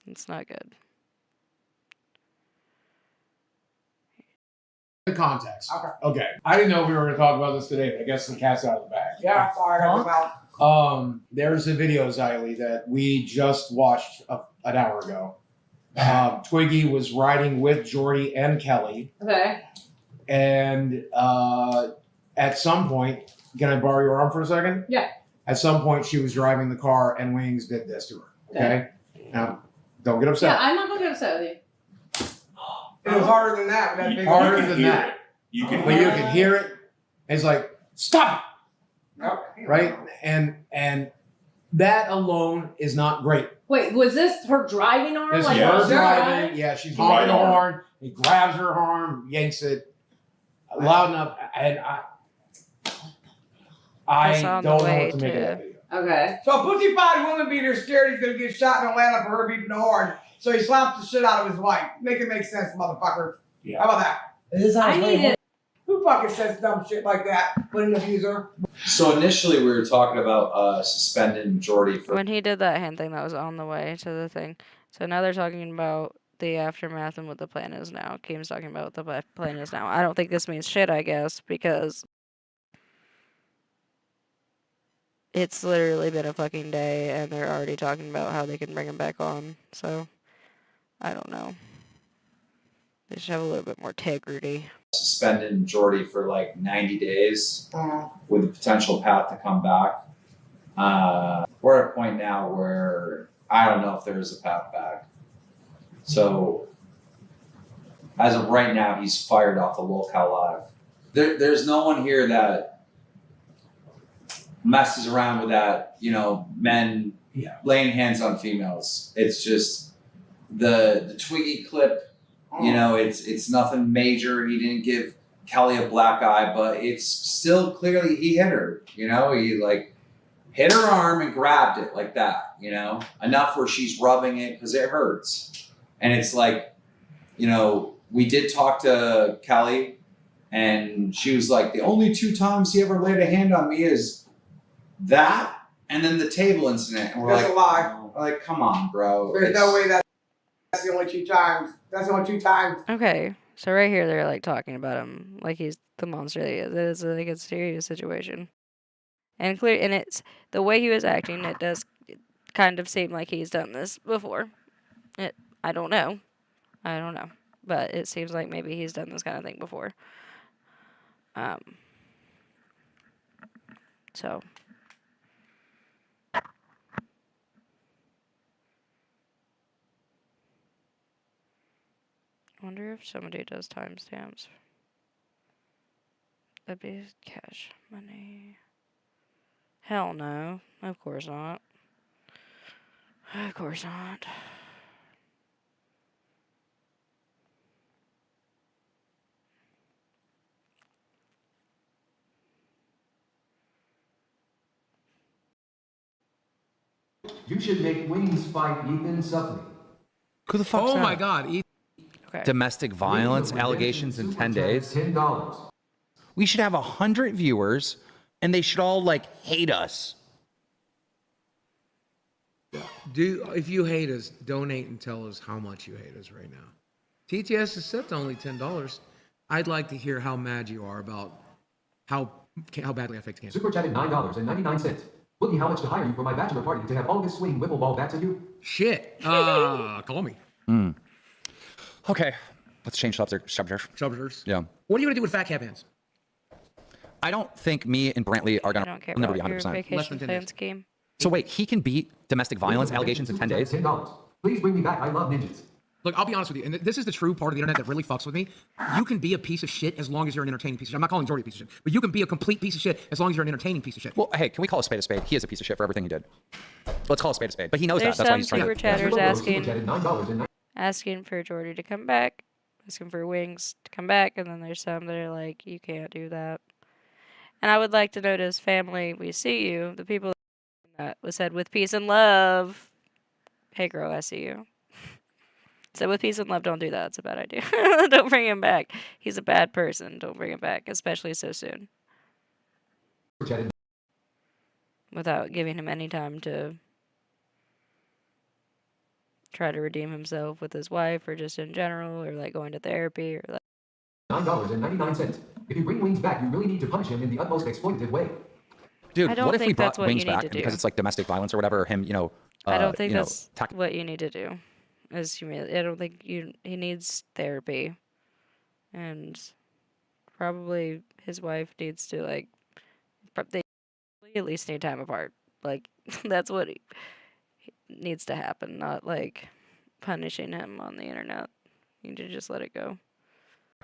It's not good. The context. Okay. I didn't know we were going to talk about this today, but I guess the cat's out of the bag. Yeah, sorry about. There's a video, Xylee, that we just watched an hour ago. Twiggy was riding with Jordy and Kelly. Okay. And at some point, can I borrow your arm for a second? Yeah. At some point, she was driving the car and Wings did this to her. Okay? Now, don't get upset. Yeah, I'm not going to get upset with you. It was harder than that. Harder than that. You can hear it. It's like, stop it! Right? And that alone is not great. Wait, was this her driving arm? This Like is her her driving. Yeah, she's honking the horn. He grabs her arm, yanks it loud enough, and I don't know what to make of that video. Okay. So a pussy-potty woman beater scared he's gonna get shot in Atlanta for her beeping the horn. So he slaps the shit out of his wife. Make it make sense, motherfucker. Yeah. How about that? This sounds I very need it. Who fucking says dumb shit like that when an abuser? So initially we were talking about suspending Jordy for When he did that hand thing, that was on the way to the thing. So now they're talking about the aftermath and what the plan is now. Keem's talking about what the plan is now. I don't think this means shit, I guess, because it's literally been a fucking day, and they're already talking about how they can bring him back on. So, I don't know. They should have a little bit more integrity. suspending Jordy for like 90 days with a potential path to come back. We're at a point now where I don't know if there is a path back. So as of right now, he's fired off the Lolcow Live. There's no one here that messes around with that, men laying hands on females. It's just the Twiggy clip. It's nothing major. He didn't give Kelly a black eye, but it's still clearly he hit her. He like hit her arm and grabbed it like that. Enough where she's rubbing it because it hurts. And it's like, we did talk to Kelly, and she was like, the only 2 times he ever laid a hand on me is that and then the table incident. And we're That's like, a lie. like, come on, bro. There's no way that's the only 2 times. That's the only 2 times. Okay, so right here they're like talking about him like he's the monster that he is. It is like a serious situation, and it's the way he was acting. It does kind of seem like he's done this before. I don't know, but it seems like maybe he's done this kind of thing before. So. I wonder if somebody does timestamps. That'd be cash money. Hell no. Of course not. Of course not. You should make Wings fight Ethan Suplee. Who the fuck's Oh that? my God! Okay. Domestic violence allegations in 10 days. $10. We should have 100 viewers, and they should all hate us. If you hate us, donate and tell us how much you hate us right now. TTS is set to only $10. I'd like to hear how mad you are about how badly I affect cancer. Super chatted $9.99. Look how much to hire you for my bachelor party to have all this swinging wiffle ball bats at you. Shit. Call me. Okay, let's change subject. Yeah. What are you gonna do with fat cat bands? I don't think me and Brantley are I gonna don't care we'll never about be your 100%. vacation plan scheme. So wait, he can beat domestic violence allegations in 10 days? $10. Please bring me back. I love ninjas. Look, I'll be honest with you, and this is the true part of the internet that really fucks with me. You can be a piece of shit as long as you're an entertaining piece of shit. I'm not calling Jordy a piece of shit, but you can be a complete piece of shit as long as you're an entertaining piece of shit. Well, hey, can we call a spade a spade? He is a piece of shit for everything he did. Let's call a spade a spade. But he knows There's that. That's why some he's trying super to. chatters asking for Jordy to come back, asking for Wings to come back, and then there's some that are like, you can't do that. And I would like to notice, family, we see you. The people that was said with peace and love. Hey, girl, I see you. Said with peace and love, don't do that. It's a bad idea. Don't bring him back. He's a bad person. Don't bring him back, especially so soon. Without giving him any time to try to redeem himself with his wife or just in general or like going to therapy or like $9.99. If you bring Wings back, you really need to punish him in the utmost exploitative way. Dude, I don't what if we think brought that's what Wings you need back to do. because it's like domestic violence or whatever? Or him, I don't think that's what you need to do. I don't think he needs therapy, and probably his wife needs to they at least need time apart. Like that's what needs to happen, not like punishing him on the internet. You need to just let it go.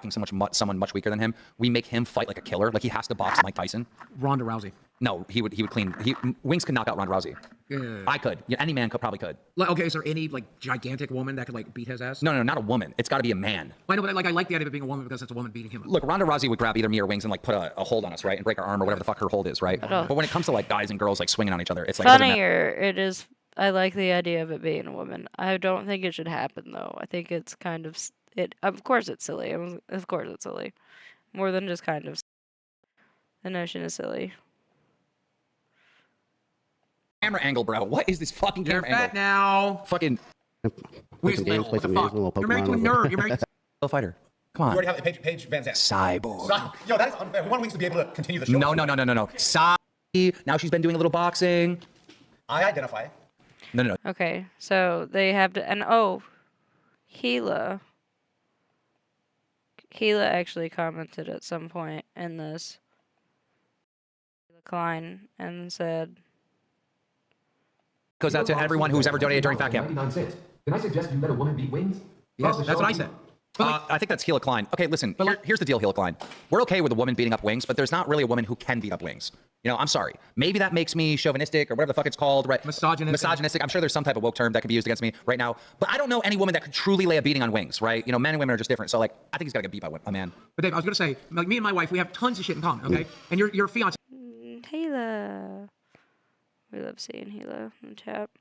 someone much weaker than him, we make him fight like a killer. Like he has to box Mike Tyson. Ronda Rousey. No, he would clean. Wings could knock out Ronda Rousey. Yeah. I could. Yeah, any man probably could. Like, okay, is there any like gigantic woman that could like beat his ass? No, not a woman. It's got to be a man. I know, but like I like the idea of it being a woman because it's a woman beating him. Look, Ronda Rousey would grab either me or Wings and like put a hold on us, right, and break our arm or whatever the fuck her hold is, right? Oh. But when it comes to like guys and girls like swinging on each other, it's like it doesn't matter. Funnier, it is. I like the idea of it being a woman. I don't think it should happen though. I think it's kind of it. Of course, it's silly. Of course, it's silly. More than just kind of. The notion is silly. Camera angle, bro. What is this fucking camera angle? You're fat now. Fucking. Where's Little? What the fuck? You're married to a nerd. You're married to a fighter. Come on. You already have Paige Van Zandt. Cyborg. Yo, that is unfair. We want Wings to be able to continue the show. No. Now she's been doing a little boxing. I identify. No. Okay, so they have to, and Gila actually commented at some point in this. Klein and said, Goes out to everyone who's ever donated during Fat Camp. 99 cents. Can I suggest you let a woman beat Wings? Yes, that's what I said. I think that's Gila Klein. Okay, listen, here's the deal, Gila Klein. We're okay with a woman beating up Wings, but there's not really a woman who can beat up Wings. You know, I'm sorry. Maybe that makes me chauvinistic or whatever the fuck it's called, right? Misogynistic. I'm sure there's some type of woke term that could be used against me right now. But I don't know any woman that could truly lay a beating on Wings, right? You know, men and women are just different. So, like, I think he's got to get beat by a man. But Dave, I was going to say, like, me and my wife, we have tons of shit in common, okay? And your fiance. Gila. We love seeing Gila in the chat.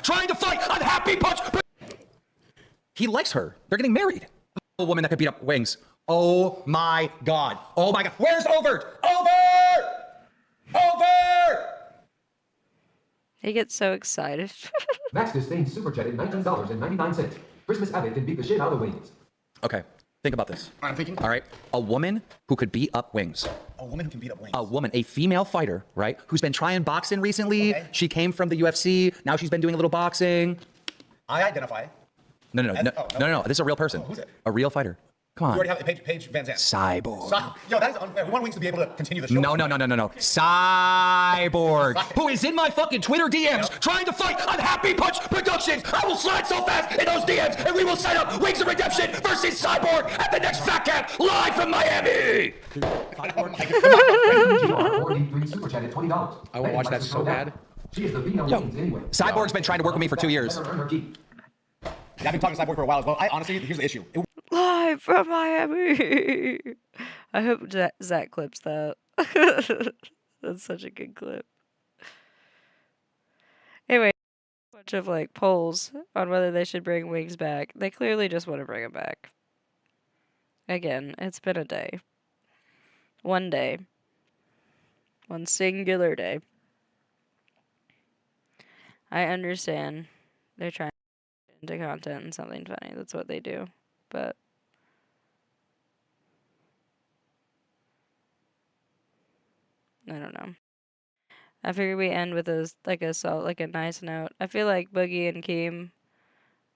Trying to fight unhappy punch. He likes her. They're getting married. A woman that could beat up Wings. Oh my God. Oh my God. Where's Overt? Overt! He gets so excited. Max Disdain super chatted $19.99. Christmas Abbott can beat the shit out of Wings. Okay. Think about this. I'm thinking. All right. A woman who could beat up Wings. A woman who can beat up Wings. A woman, a female fighter, right? Who's been trying boxing recently. Okay. She came from the UFC. Now she's been doing a little boxing. I identify. No. This is a real person. Who's it? A real fighter. Come on. You already have Paige Van Zandt. Cyborg. Yo, that is unfair. We want Wings to be able to continue the show. No. Cyborg. Who is in my fucking Twitter DMs trying to fight Unhappy Punch Productions. I will slide so fast in those DMs and we will set up Wings of Redemption versus Cyborg at the next Fat Camp live from Miami. Super chatted $20. I want to watch that so bad. She is the female Wings anyway. Cyborg's been trying to work with me for 2 years. I've been talking to Cyborg for a while as well. I honestly, here's the issue. Live from Miami. I hope Zach clips that. That's such a good clip. Anyway, a bunch of like polls on whether they should bring Wings back. They clearly just want to bring him back. Again, it's been a day. One day. One singular day. I understand they're trying to get into content and something funny. That's what they do. But I don't know. I figure we end with a nice note. I feel like Boogie and Keem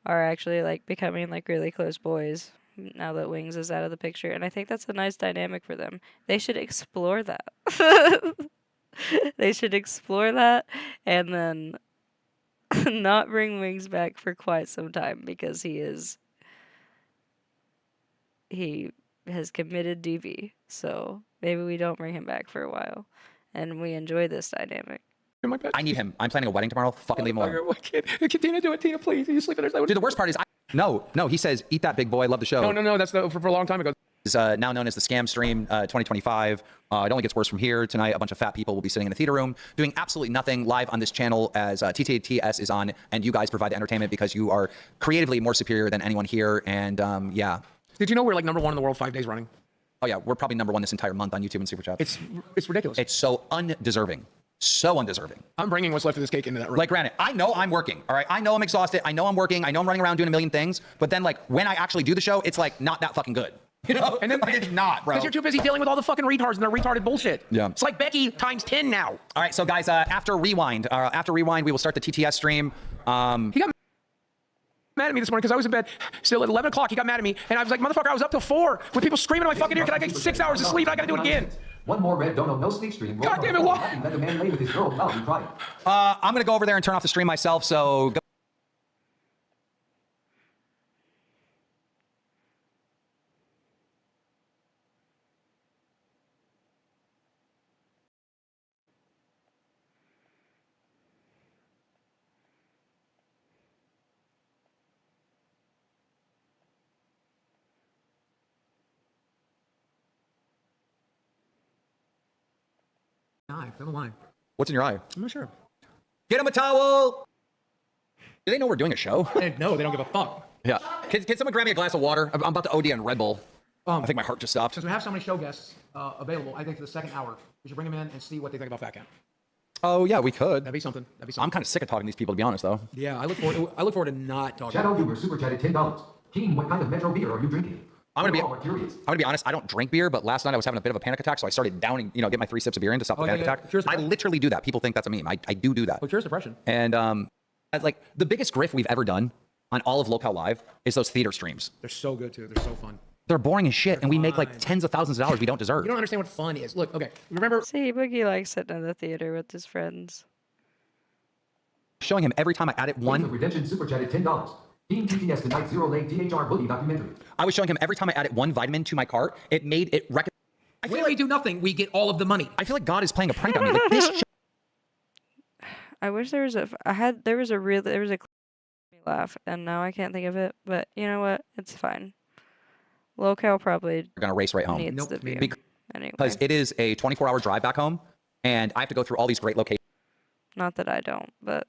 are actually like becoming like really close boys now that Wings is out of the picture, and I think that's a nice dynamic for them. They should explore that. They should explore that and then not bring Wings back for quite some time because he has committed DV. So maybe we don't bring him back for a while and we enjoy this dynamic. I need him. I'm planning a wedding tomorrow. Fucking leave him alone. Can Tina do it? Tina, please. You sleep in there. Dude, the worst part is, no. He says, eat that big boy. Love the show. No. That's for a long time ago. Is now known as the Scam Stream 2025. It only gets worse from here. Tonight, a bunch of fat people will be sitting in the theater room doing absolutely nothing live on this channel as TTTS is on, and you guys provide the entertainment because you are creatively more superior than anyone here. And yeah. Did you know we're like #1 in the world 5 days running? Oh yeah, we're probably #1 this entire month on YouTube and Super Chat. It's ridiculous. It's so undeserving. So undeserving. I'm bringing what's left of this cake into that room. Like, granted, I know I'm working, all right? I know I'm exhausted. I know I'm working. I know I'm running around doing a million things. But then, like, when I actually do the show, it's, like, not that fucking good. You know? And then, like, it's not, bro. Because you're too busy dealing with all the fucking retards and their retarded bullshit. Yeah. It's like Becky times 10 now. All right, so, guys, after Rewind, we will start the TTS stream. He got mad at me this morning because I was in bed still at 11 o'clock. He got mad at me. And I was like, motherfucker, I was up till 4 with people screaming in my fucking ear. Can I get 6 hours of sleep? I got to do it again. One more red dono, no sleep stream. God damn it, what? Let the man lay with his girl without you crying. I'm going to go over there and turn off the stream myself, so go. eye. They have a eye. What's in your eye? I'm not sure. Get him a towel! Do they know we're doing a show? No, they don't give a fuck. Yeah. Can someone grab me a glass of water? I'm about to OD on Red Bull. I think my heart just stopped. Since we have so many show guests available, I think for the second hour, we should bring them in and see what they think about Fat Cat. Oh yeah, we could. That'd be something. I'm kind of sick of talking to these people, to be honest, though. Yeah, I look forward to not talking. Shadow Humor super chatted $10. King, what kind of Metro beer are you drinking? I'm gonna be honest. I don't drink beer, but last night I was having a bit of a panic attack, so I started downing, get my 3 sips of beer in to stop the panic attack. I literally do that. People think that's a meme. I do that. Well, cures depression. And like the biggest grift we've ever done on all of Lolcow Live is those theater streams. They're so good too. They're so fun. They're boring as shit, and we make like tens of thousands of dollars we don't deserve. You don't understand what fun is. Look, okay, remember? See, Boogie likes sitting in the theater with his friends. Showing him every time I added one. Redemption super chatted $10. Team TTS tonight 0 leg THR Boogie documentary. I was showing him every time I added one vitamin to my cart. It made it. I feel like we do nothing. We get all of the money. I feel like God is playing a prank on me. Like this. I wish there was a laugh, and now I can't think of it. But you know what? It's fine. Lolcow probably We're gonna race right home. needs the view. Anyway, Because it is a 24-hour drive back home, and I have to go through all these great locations. not that I don't, but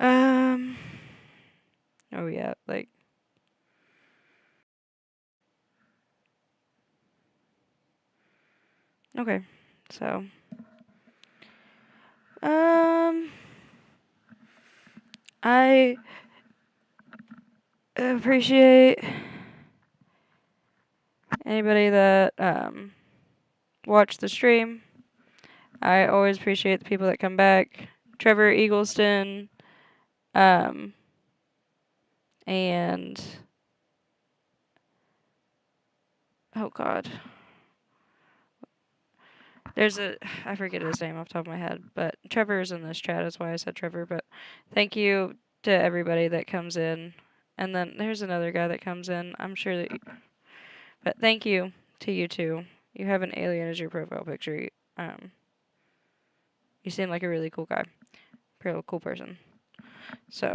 oh yeah, like okay, so I appreciate anybody that watched the stream. I always appreciate the people that come back. Trevor Eagleston, and oh god, I forget his name off the top of my head, but Trevor is in this chat. That's why I said Trevor. But thank you to everybody that comes in, and then there's another guy that comes in. I'm sure that, but thank you to you too. You have an alien as your profile picture. You seem like a really cool guy, pretty cool person. So.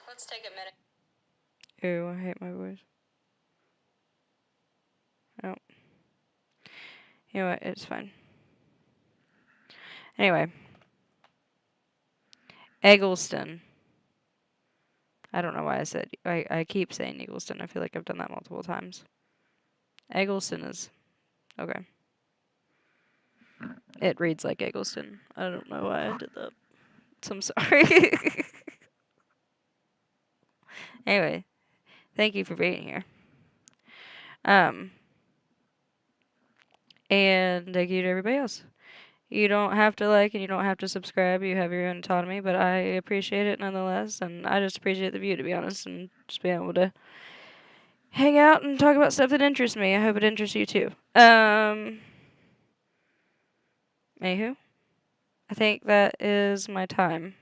Let's take a minute. Ew, I hate my voice. Oh. You know what? It's fine. Anyway. Eggleston. I don't know why I keep saying Eggleston. I feel like I've done that multiple times. Eggleston is okay. It reads like Eggleston. I don't know why I did that. So I'm sorry. Anyway, thank you for being here. And thank you to everybody else. You don't have to like and you don't have to subscribe. You have your own autonomy, but I appreciate it nonetheless. And I just appreciate the view, to be honest, and just being able to hang out and talk about stuff that interests me. I hope it interests you too. Anywho, I think that is my time.